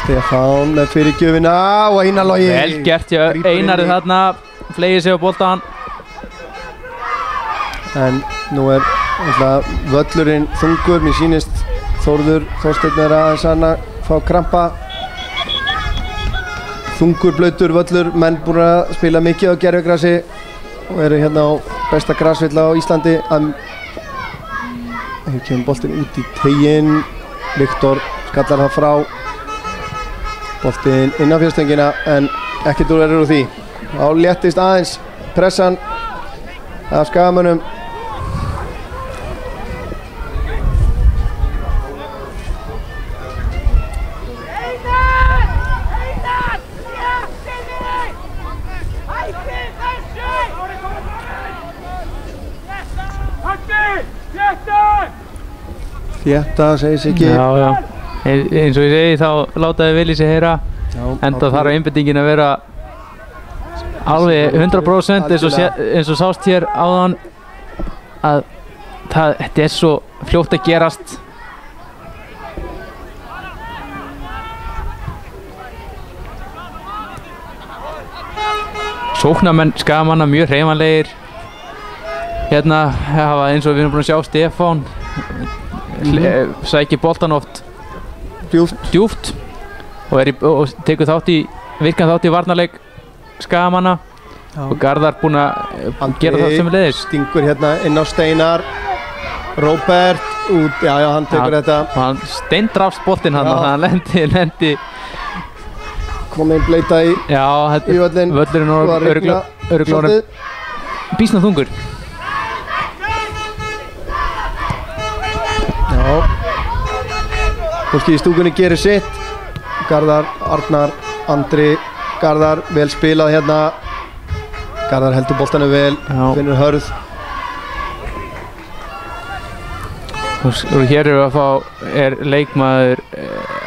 Stefán með fyrirgjöfina og Einar Logi vel gert hjá Grípur inn Einari í. þarna, fleygir sig á boltan. en nú er völlurinn þungur, mér sýnist Þórður Þorsteinn er aðeins að fá krampa þungur blautur völlur, menn búin að spila mikið á gervigrasi og eru hérna á besta grasvilla á Íslandi hér kemur boltinn út í teiginn Viktor skallar það frá boltinn inn á fjörstöngina en ekkert úr verður úr því þá léttist aðeins pressan af Skagamönnum Þétta segir sig ekki Já. Eins og ég segi þá látaði vel í sig heyra. Enda þarf einbeitingin að vera alveg 100% eins og sást hér áðan að þetta er svo fljótt að gerast. Sóknarmenn Skagamanna mjög hreyfanlegir. Hérna hafa eins og við erum búin að sjá Stefán sækir boltan oft djúpt og tekur virkan þátt í varnarleik Skagamanna og Garðar búinn að gera það sömuleiðis. Stingur hérna inn á Steinar Róbert út, já hann tekur þetta og hann steindrafst boltinn hann og hann lendi komið bleita í völlin völlurinn og örugglega býsna þungur. Fólki í stúkunni gerir sitt Garðar, Arnar, Andri Garðar, vel spilað hérna Garðar heldur boltanum vel finnur hörð og hér er leikmaður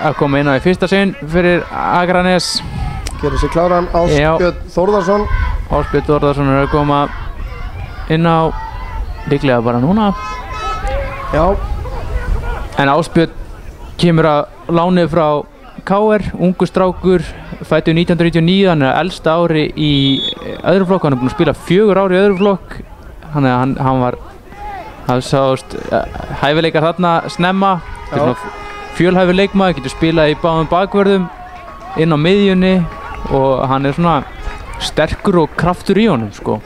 að koma inn á í fyrsta sinn fyrir Akranes gerir sig kláran, Ásbjörn Þórðarsson Ásbjörn Þórðarsson er að koma inn á líklega bara núna en Ásbjörn kemur að láni frá KR, ungu strákur, fæddur 1999, hann er elsta ári í öðrum flokk, hann er búinn að spila 4 ár í öðrum flokk, þannig að hann sást hæfileikar þarna snemma, fjölhæfur leikmaður, getur spilað í báðum bakvörðum, inn á miðjunni og hann er svona sterkur og kraftur í honum sko.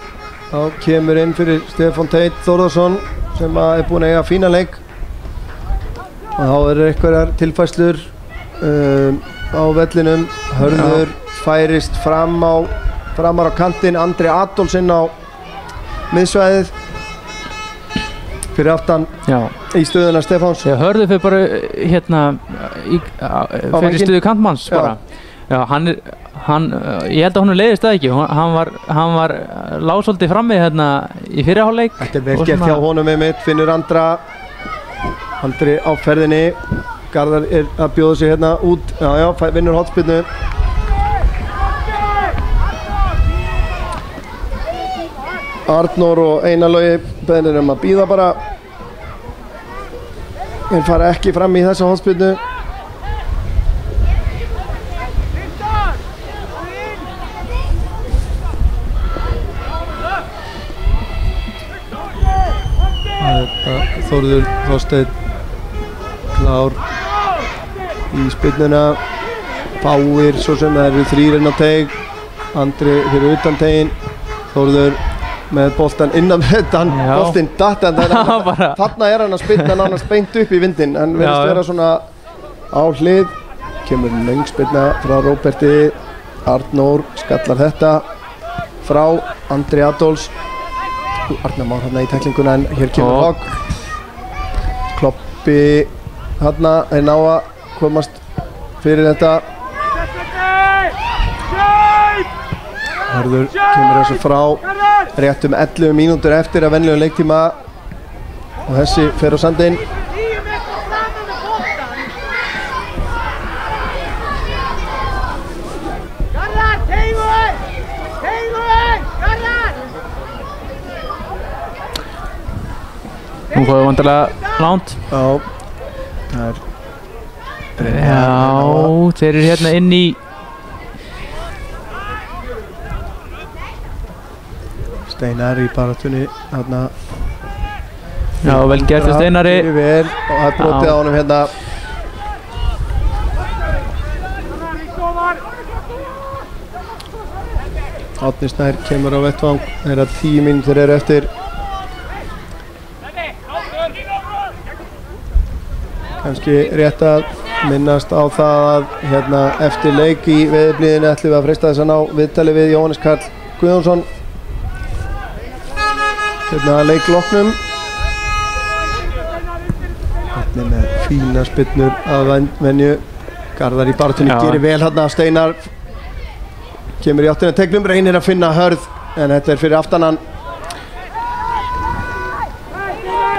Þá kemur inn fyrir Stefán Teit Þórðarsson sem er búinn að eiga fína leik. Og þá eru einhverjar tilfærslur á vellinum, Hörður færist framar á kantinn, Andri Adolfs inn á miðsvæðið fyrir aftan í stöðuna Stefáns. Já, Hörður fyrir bara hérna fyrir stöðu kantmanns bara. Já, ég held að honum leiðist það ekki, hann var lágsvolítið frammi hérna í fyrri hálfleik. Þetta er vel gert hjá honum einmitt, finnur Andri á ferðinni, Garðar er að bjóða sig hérna út, vinnur hornspyrnu. Arnór og Einar Logi beðnir að bíða bara. Þeir fara ekki fram í þessa hornspyrnu. Þórður Þorsteinn klár í spyrnuna, Fáir svo sem það eru 3 inn á teig, Andri fyrir utan teginn, Þórður með boltan innan þetta, boltinn datt þarna er hann að spyrna nánast beint upp í vindinn, hann verðist vera svona á hlið, kemur löng spyrna frá Róberti, Arnór skallar þetta frá Andri Adolfs, Arnar Már hérna í tæklinguna en hér kemur Hogg, Kloppi hérna er ná að komast fyrir þetta. Hörður kemur þessu frá rétt 11 mínútur eftir að venjulegum leiktíma og þessi fer á sandinn. Hún fóði vantarlega langt. Já, það er Já, þeir eru hérna inn í Steinar í baratunni þarna. Já, vel gert hjá Steinari. Fyrir vel og það er brotið á honum hérna. Árni Snær kemur á vettvang. Þeirra 10 mínútur eru eftir. Kannski rétt að minnast á það að hérna eftir leik í veðurblíðinu ætlum við að freista þess að ná viðtali við Jóhannes Karl Guðjónsson hérna leikloknum. Hérna með fína spyrnur að venju. Garðar í baráttunni gerir vel hérna. Steinar kemur í áttina tegnum, reynir að finna Hörð en þetta er fyrir aftanan.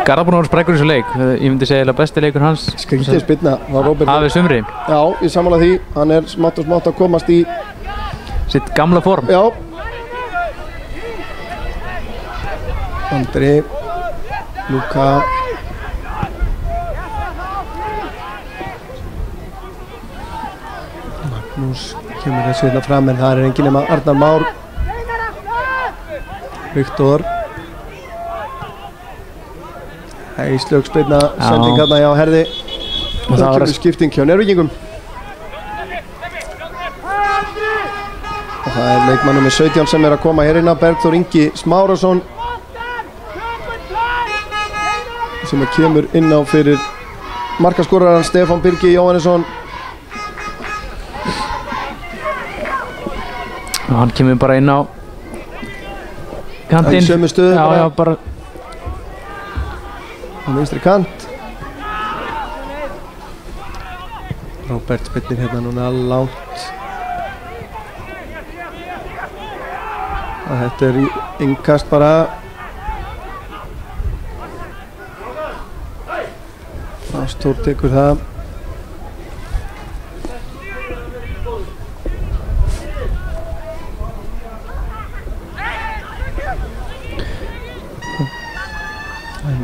Garðar búinn að vera sprækur í þessu leik. Ég myndi segja að besti leikur hans Skrítið spyrna var Róbert hafið sumri. Já, ég sammála því. Hann er smátt og smátt að komast í sitt gamla form. Já. Andri Luka Magnús kemur þessu hérna fram en það er enginn nema Arnar Már Viktor Íslaug spilna sending hérna hjá Herði og það kemur skipting hjá Njarðvíkingum og það er leikmann nummer 17 sem er að koma hér inn á Bergþór Ingi Smárasson sem kemur inn á fyrir markaskoraran Stefán Birgi Jóhannesson. Hann kemur bara inn á kantinn. Í sömu stöðu já, bara á vinstri kant. Róbert spillir hérna núna langt. Þetta er innkast bara. Stór tekur það.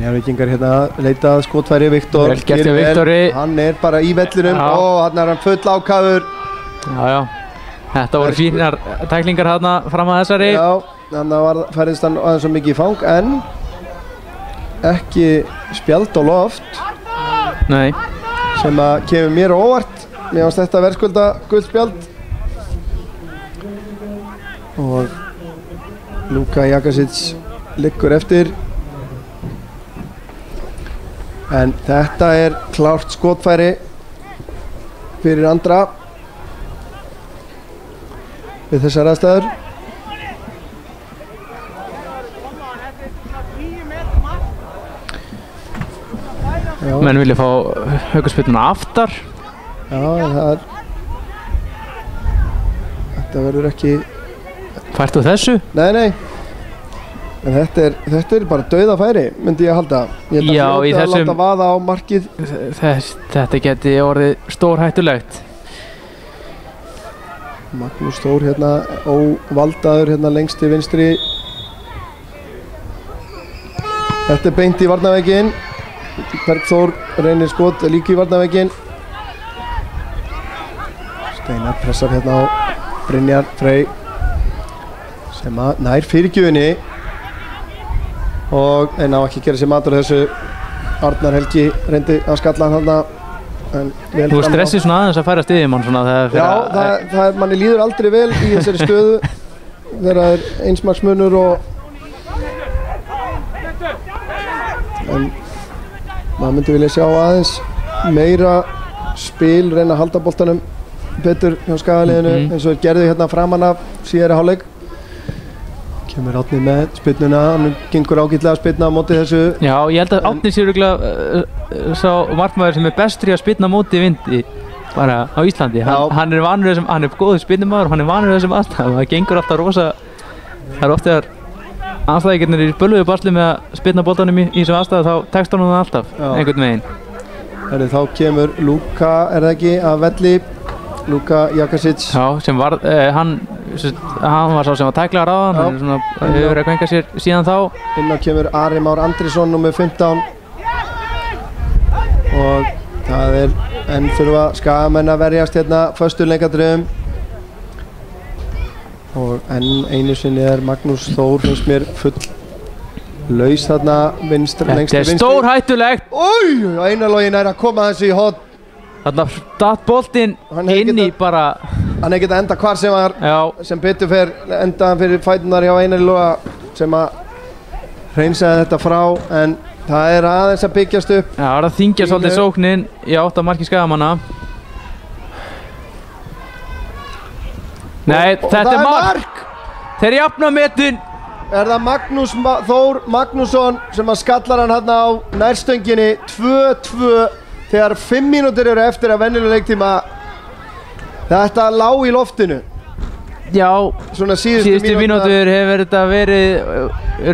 Njarðvíkingar hérna leita að skotfæri Viktor. Vel gert hjá Viktori. Hann er bara í vellinum og hann er hann full ákafur. Já. Þetta voru fínar tæklingar hérna fram að þessari. Já, þannig að færðist hann aðeins svo mikið í fang en ekki spjald á loft. Nei. Sem að kemur mér óvart. Mér fannst þetta verðskulda gult spjald. Og Luka Jakasic liggur eftir. En þetta er klárt skotfæri fyrir Andra við þessar aðstæður. Menn vilja fá aukaspyrnuna aftar. Já, þetta verður ekki Fært þú þessu? Nei. En þetta er bara dauðafæri, myndi ég að halda. Ég held að hljóti að láta vaða á markið. Þetta geti orðið stórhættulegt. Magnús Þór hérna, óvaldaður hérna lengst til vinstri. Þetta er beint í varnarvegginn. Bergþór reynir skot líka í varnarvegginn. Steinar pressar hérna á Brynjar Frey sem að nær fyrirgjöfinni og en á ekki að gera sér matur þessu. Arnar Helgi reyndi að skalla hann þarna. Þú stressið svona aðeins að færa stiðið mann svona þegar Já, það er manni líður aldrei vel í þessari stöðu þegar það er einsmaksmunur og en maður myndi vilja sjá aðeins meira spil, reyna að halda boltanum betur hjá skagaliðinu eins og gerði hérna framan af síðari hálfleik. Kemur Árni með spyrnuna, hann gengur ágætlega að spyrna á móti þessu. Já, ég held að Árni sé örugglega sá markmaður sem er bestur í að spyrna á móti vindi bara á Íslandi. Hann er vanur þessum, hann er góður spyrnumaður og hann er vanur þessum aðstæðum. Það gengur alltaf rosa, það er oft þegar anstæðingarnir í bölvuðu basli með að spyrna boltanum í þessum aðstæðu þá tekst hann alltaf einhvern veginn. Þá kemur Luka, er það ekki, af velli. Luka Jakasic. Já, sem var, hann var sá sem var tæklaður á hann, hann er svona, hefur verið að kvenka sér síðan þá. Inn á kemur Ari Már Andrisson, nummer 15. og það enn þurfa Skagamenn að verjast hérna föstu leikadröðum og enn einu sinni Magnús Þór finnst mér full laus þarna lengst til vinstri. Þetta stórhættulegt. Einar Logi nær að koma þessu í horn. Þarna datt boltinn inn í bara. Hann hefði getað enda hvar sem var. Já. Sem betur fer endaðan fyrir fætunar hjá Einari Loga sem að hreinsaði þetta frá, en það aðeins að byggjast upp. Já, það að þingja svolítið sóknin í 8 marki Skagamanna. Nei, þetta mark! Þeir jafna metin. Það Magnús Þór Magnússon sem að skallar hann hérna á nærstönginni 2-2 þegar 5 mínútur eru eftir að venjulega leiktíma. Þetta lá í loftinu. Já, svona síðustu mínútur hefur þetta verið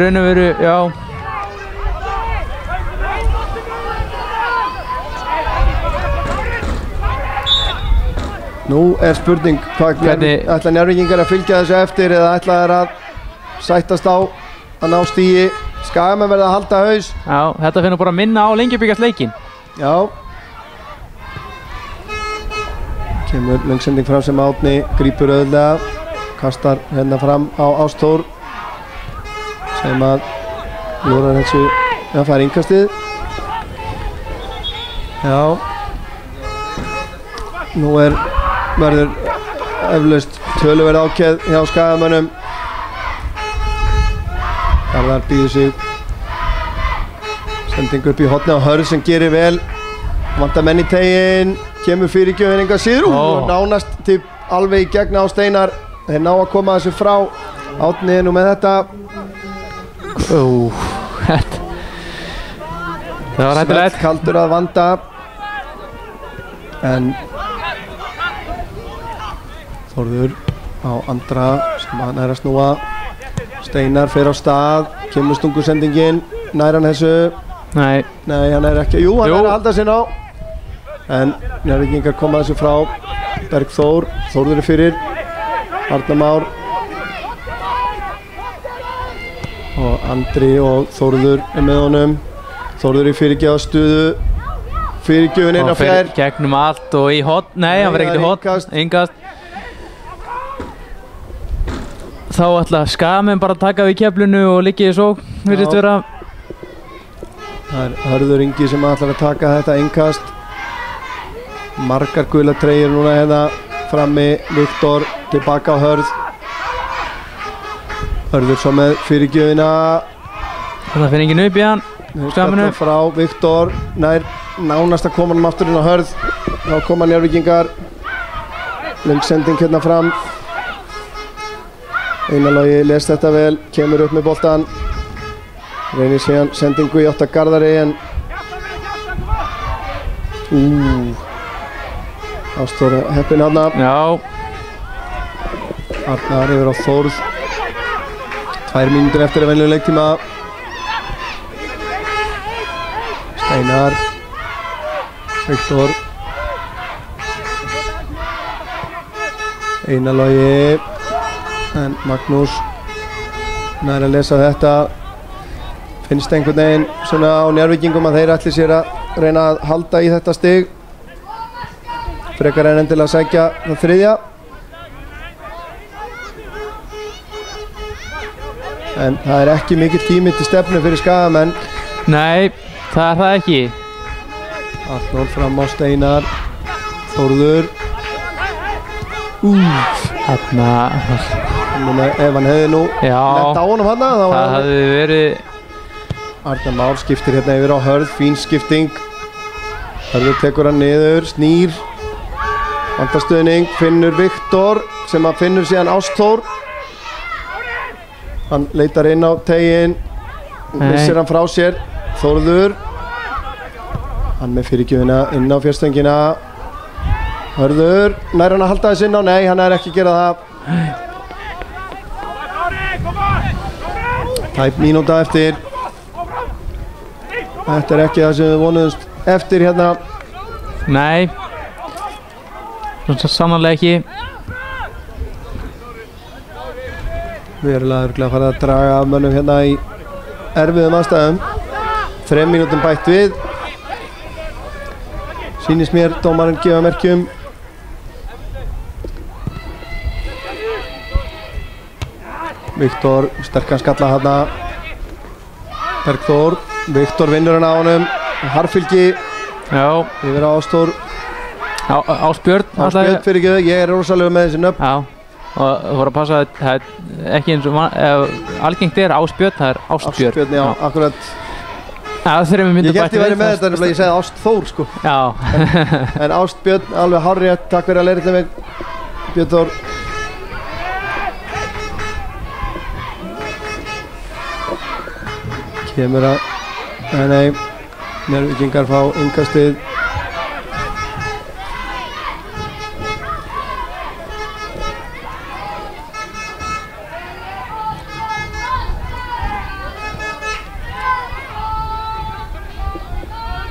raun og veru, já. Nú spurning hvað ætla Njarðvíkingar að fylgja þessu eftir eða ætla þeir að sættast á að ná stigi. Skagamenn verða að halda haus. Já, þetta finnur bara minna á Lengjubíkars leikinn. Já. Kemur löngsending fram sem Árni grípur auðvitað, kastar hérna fram á Ástór sem að lúrar þessu að fara innkastið. Já. Nú verður eflaust töluverð ákveð hjá Skagamönnum. Garðar býður sig. Sending upp í horni á Hörð sem gerir vel. Vantar menn í teginn. Kemur fyrirgjöfin enga síður og nánast til alveg í gegn á Steinar. Þeir ná að koma þessu frá. Árni nú með þetta. Það var hættulegt. Svett kaldur að vanda. En Þórður á Andra sem hann að snúa. Steinar fer á stað. Kemur stungusendingin. Nær hann þessu? Nei, hann ekki. Jú, hann að halda sér ná. En Njarðvíkingar koma þessu frá. Bergþór, Þórður fyrir. Arnar Már. Og Andri og Þórður með honum. Þórður í fyrirgjafastuðu. Fyrirgjöfin inn á fjær. Gegnum allt og í hot. Nei, hann verður ekkert í hot. Innkast. Þá ætla Skagamenn bara að taka við keflinu og liggja í sókn, virðist vera. Það Hörður Ingi sem ætlar að taka þetta innkast. Margar gula treyjur núna hérna frammi. Viktor tilbaka á Hörð. Hörður svo með fyrirgjöfina. Það fyrir enginn upp í hann. Skagamennu. Frá Viktor. Nánast að koma hann aftur inn á Hörð. Þá koma Njarðvíkingar. Lengsending hérna fram. Einar Logi les þetta vel, kemur upp með boltan. Reynir síðan sendingu í 8 Garðari en Ástór heppinn hana. Já. Arnar yfir á Þórð. 2 mínútur eftir að venjulegum leiktíma. Steinar. Viktor. Einar Logi. En Magnús nær að lesa þetta. Finnst einhvern veginn svona á Njarðvíkingum að þeir ætli sér að reyna að halda í þetta stig frekar en endilega að sækja það 3. En það ekki mikill tími til stefnu fyrir Skagamenn. Nei, það það ekki. Arnór fram á Steinar. Þórður. Þarna ef hann hefði nú lent á honum hann það hefði verið. Arnar Már skiptir hérna yfir á Hörð. Fín skipting. Hörður tekur hann niður, snýr. Vantastöðning, finnur Viktor sem að finnur síðan Ástór. Hann leitar inn á teginn. Missir hann frá sér. Þórður. Hann með fyrirgjöfina inn á fjárstöngina. Hörður, nær hann að halda þess inn á? Nei, hann ekki að gera það. Tæp mínúta eftir. Þetta ekki það sem við vonuðumst eftir hérna. Nei. Svo sannarlega ekki. Við erum örugglega að fara að draga af mönnum hérna í erfiðum aðstæðum. 3 mínútum bætt við. Sýnist mér dómarinn gefa merkjum. Viktor, sterkan skalla hérna. Bergþór, Viktor vinnur hann á honum. Harfylgi Já. yfir á Ásþór. Ásbjörn. Ásbjörn fyrir ekki, ég er rosalega með þessi nöfn. Já. Og þú voru að passa að það er ekki eins og algengt er Ásbjörn, það er Ástbjörn. Ástbjörn, já, akkurat. Já, þegar við myndum Ég gæti verið með þetta en ég segði Ástþór sko. Já. En Ástbjörn, alveg hárrétt, takk fyrir að leiðrétta mig. Björn Þór. Kemur að, nei, Njarðvíkingar fá innkastið.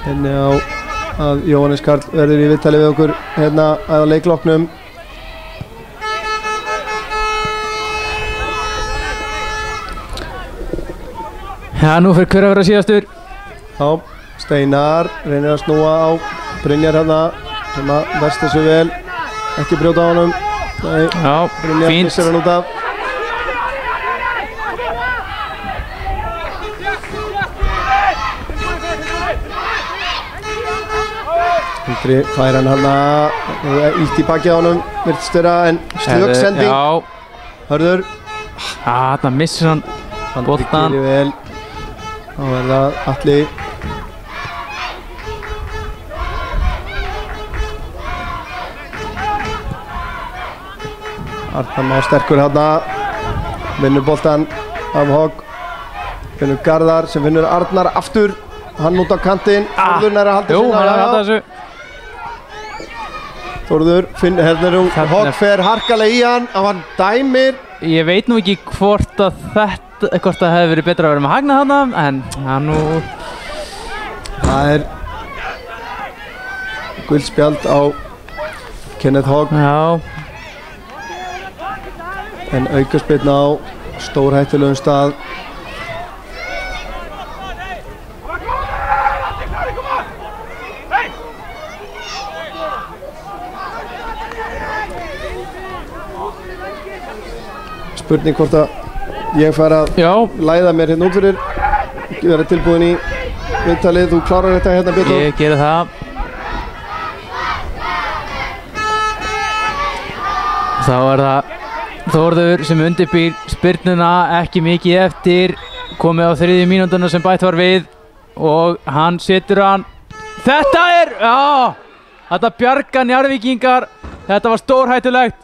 Henni á að Jóhannes Karl verður í viðtali við okkur hérna að leikloknum. Já, nú fyrir hver að vera síðastur. Já, Steinar reynir að snúa á Brynjar hérna sem að verst þessu vel, ekki brjóta á honum. Nei, Já, Brynjar fínt. missir hann út af. Andri fær hann hérna, ítt í bakið á honum, virtist vera en slök sending. Já. Hörður. Þarna missir hann boltan. Andri gerir vel. Þá er það Atli. Arnar Már sterkur hérna. Vinnur boltan af Hogg. Vinnur Garðar sem vinnur Arnar aftur. Hann út á kantinn. Þórður nær að halda Jú, sinna. hann er að halda þessu. Þórður, hérna er Hogg fer harkalega í hann. Hann dæmir. Ég veit nú ekki hvort að hvort það hefði verið betra að vera með Hagnað þarna, en það nú... Það er gult spjald á Kenneth Hogg. Já. En aukaspyrna á stórhættulegum stað. Spurning hvort að ég fær að læða mér hérna út fyrir, vera tilbúin í viðtalið. Þú klárar þetta hérna, Björn Þór? Ég geri það. Þá er það Þórður sem undirbýr spyrnuna, ekki mikið eftir, komið á 3. mínútuna sem bætt var við og hann setur hann. Þetta er, þetta bjarga Njarðvíkingar, þetta var stórhættulegt.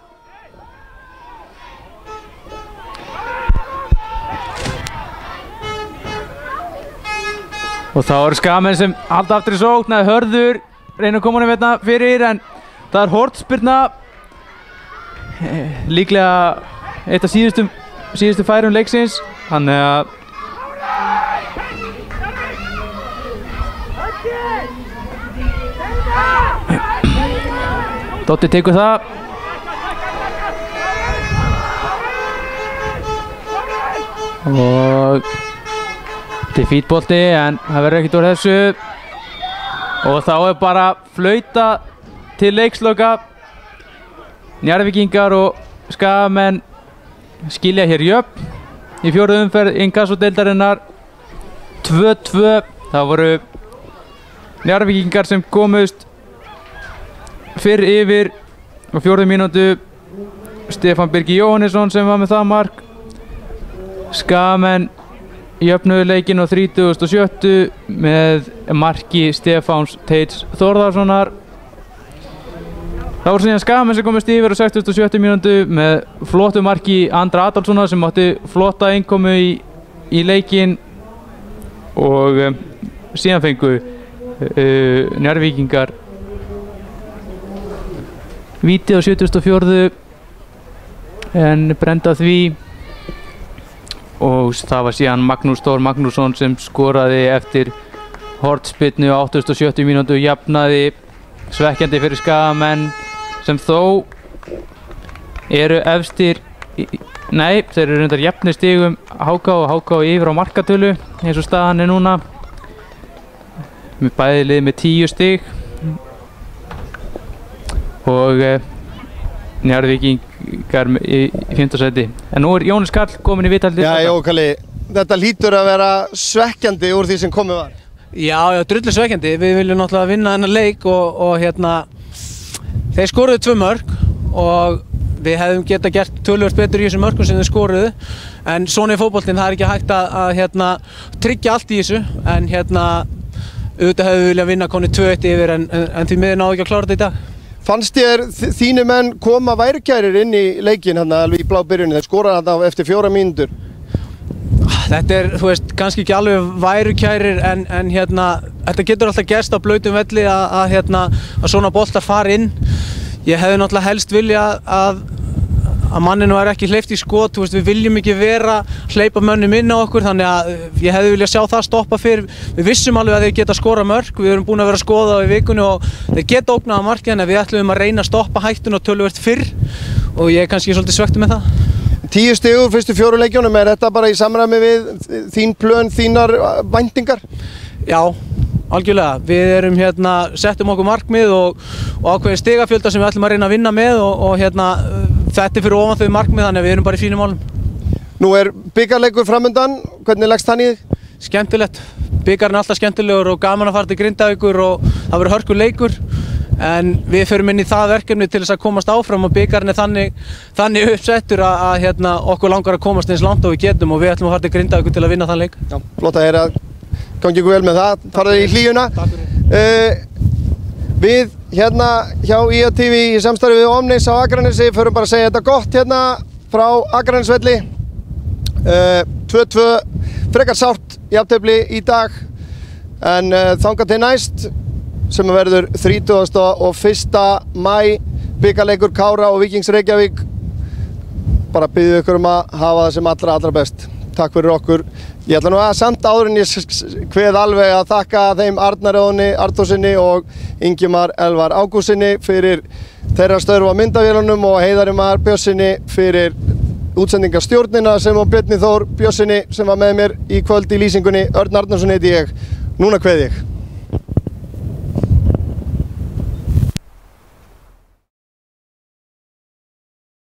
Og þá eru skamenn sem halda aftur í sókn, að Hörður reyna að koma honum hérna fyrir, en það er hornspyrna. Líklega eitt af síðustu færum leiksins, þannig að Dotti tekur það. Og þetta er fítbolti, en það verður ekkert úr þessu. Og þá er bara flauta til leiksloka. Njarðvíkingar og skagamenn skilja hér jöfn í 4. umferð inkasso-deildarinnar 2-2. Það voru Njarðvíkingar sem komust fyrr yfir á 4. mínútu. Stefán Birgir Jóhannesson sem var með það mark. Skagamenn jöfnuðu leikinn á 37. með marki Stefáns Teits Þórðarssonar. Það voru síðan skagamenn sem komist yfir á 67. mínútu með flottu marki Andra Adolfssonar sem átti flotta innkomu í leikinn. Og síðan fengu Njarðvíkingar víti á 74. en brenda því. Og það var síðan Magnús Þór Magnússon sem skoraði eftir hornspyrnu á 87. mínútu, jafnaði svekkjandi fyrir skagamenn sem þó eru efstir nei, þeir eru reyndar jafnir stigum HK og HK yfir á markatölu eins og staðan er núna, með bæði lið með 10 stig. og Njarðvíkingar í 5. sæti. En nú Jónas Karl komin í viðtalið. Já, Kalli, þetta hlýtur að vera svekkjandi úr því sem komið var. Já, drullu svekkjandi. Við viljum náttúrulega vinna þennan leik og þeir skoruðu 2 mörk og við hefðum getað gert töluvert betur í þessum mörkum sem þeir skoruðu. En svona í fótboltinn, það ekki hægt að tryggja allt í þessu. En auðvitað hefðu viljað vinna konið 2-1 yfir en því miður náðu ekki að klára þetta í dag. Fannst þér þínu menn koma værukærir inn í leikinn alveg í blábyrjunni? Þeir skoraði eftir 4 mínútur. Þetta þú veist, kannski ekki alveg værukærir en þetta getur alltaf gerst á blautum velli að svona boltar fara inn. Ég hefði náttúrulega helst vilja að manninu var ekki hleypt í skot, þú veist, við viljum ekki vera hleypa mönnum inn á okkur, þannig að ég hefði viljað sjá það stoppa fyrir. Við vissum alveg að þeir geta skora mörk, við erum búin að vera að skoða það í vikunni og þeir geta ógnað á markið, en við ætlum að reyna að stoppa hættuna töluvert fyrr og ég er kannski svolítið svekktur með það. 10 stig úr fyrstu 4 leikjunum, er þetta bara í samræmi við þín plön, þínar væntingar? Já, algjörlega. Við erum settum okkur markmið og ákveðið stigafjölda sem við ætlum að reyna að vinna með og þetta er fyrir ofan þau markmið, þannig að við erum bara í fínum málum. Nú er bikarleikur framundan, hvernig leggst hann í þig? Skemmtilegt. Bikarinn er alltaf skemmtilegur og gaman að fara til Grindavíkur og það verður hörku leikur. En við förum inn í það verkefni til þess að komast áfram og bikarinn er þannig uppsettur að okkur langar að komast eins langt og við getum og við ætlum að fara til Grindavíkur til að vinna þann leik. Já, flott að heyra. Gangi ykkur vel með það. Farðu í hlýjuna. Við hjá IATV í samstarfi við Omnis á Akranesi förum bara að segja þetta gott frá Akranesvelli. 2-2, frekar sárt jafntefli í dag, en þangað til næst sem verður 31. maí, bikarleikur Kára og Víkings Reykjavík. Bara biðjum ykkur að hafa það sem allra best. Takk fyrir okkur. Ég ætla nú samt áður en ég kveð alveg að þakka þeim Arnar Jóni Arnþórsinni og Ingimar Elvar Ágústssyni fyrir þeirra störf á myndavélunum og Heiðari Mar Björnssyni fyrir útsendingarstjórnina sem og Bjarni Þór Björnssyni sem var með mér í kvöld í lýsingunni. Örn Arnarsson heiti ég. Núna kveð ég.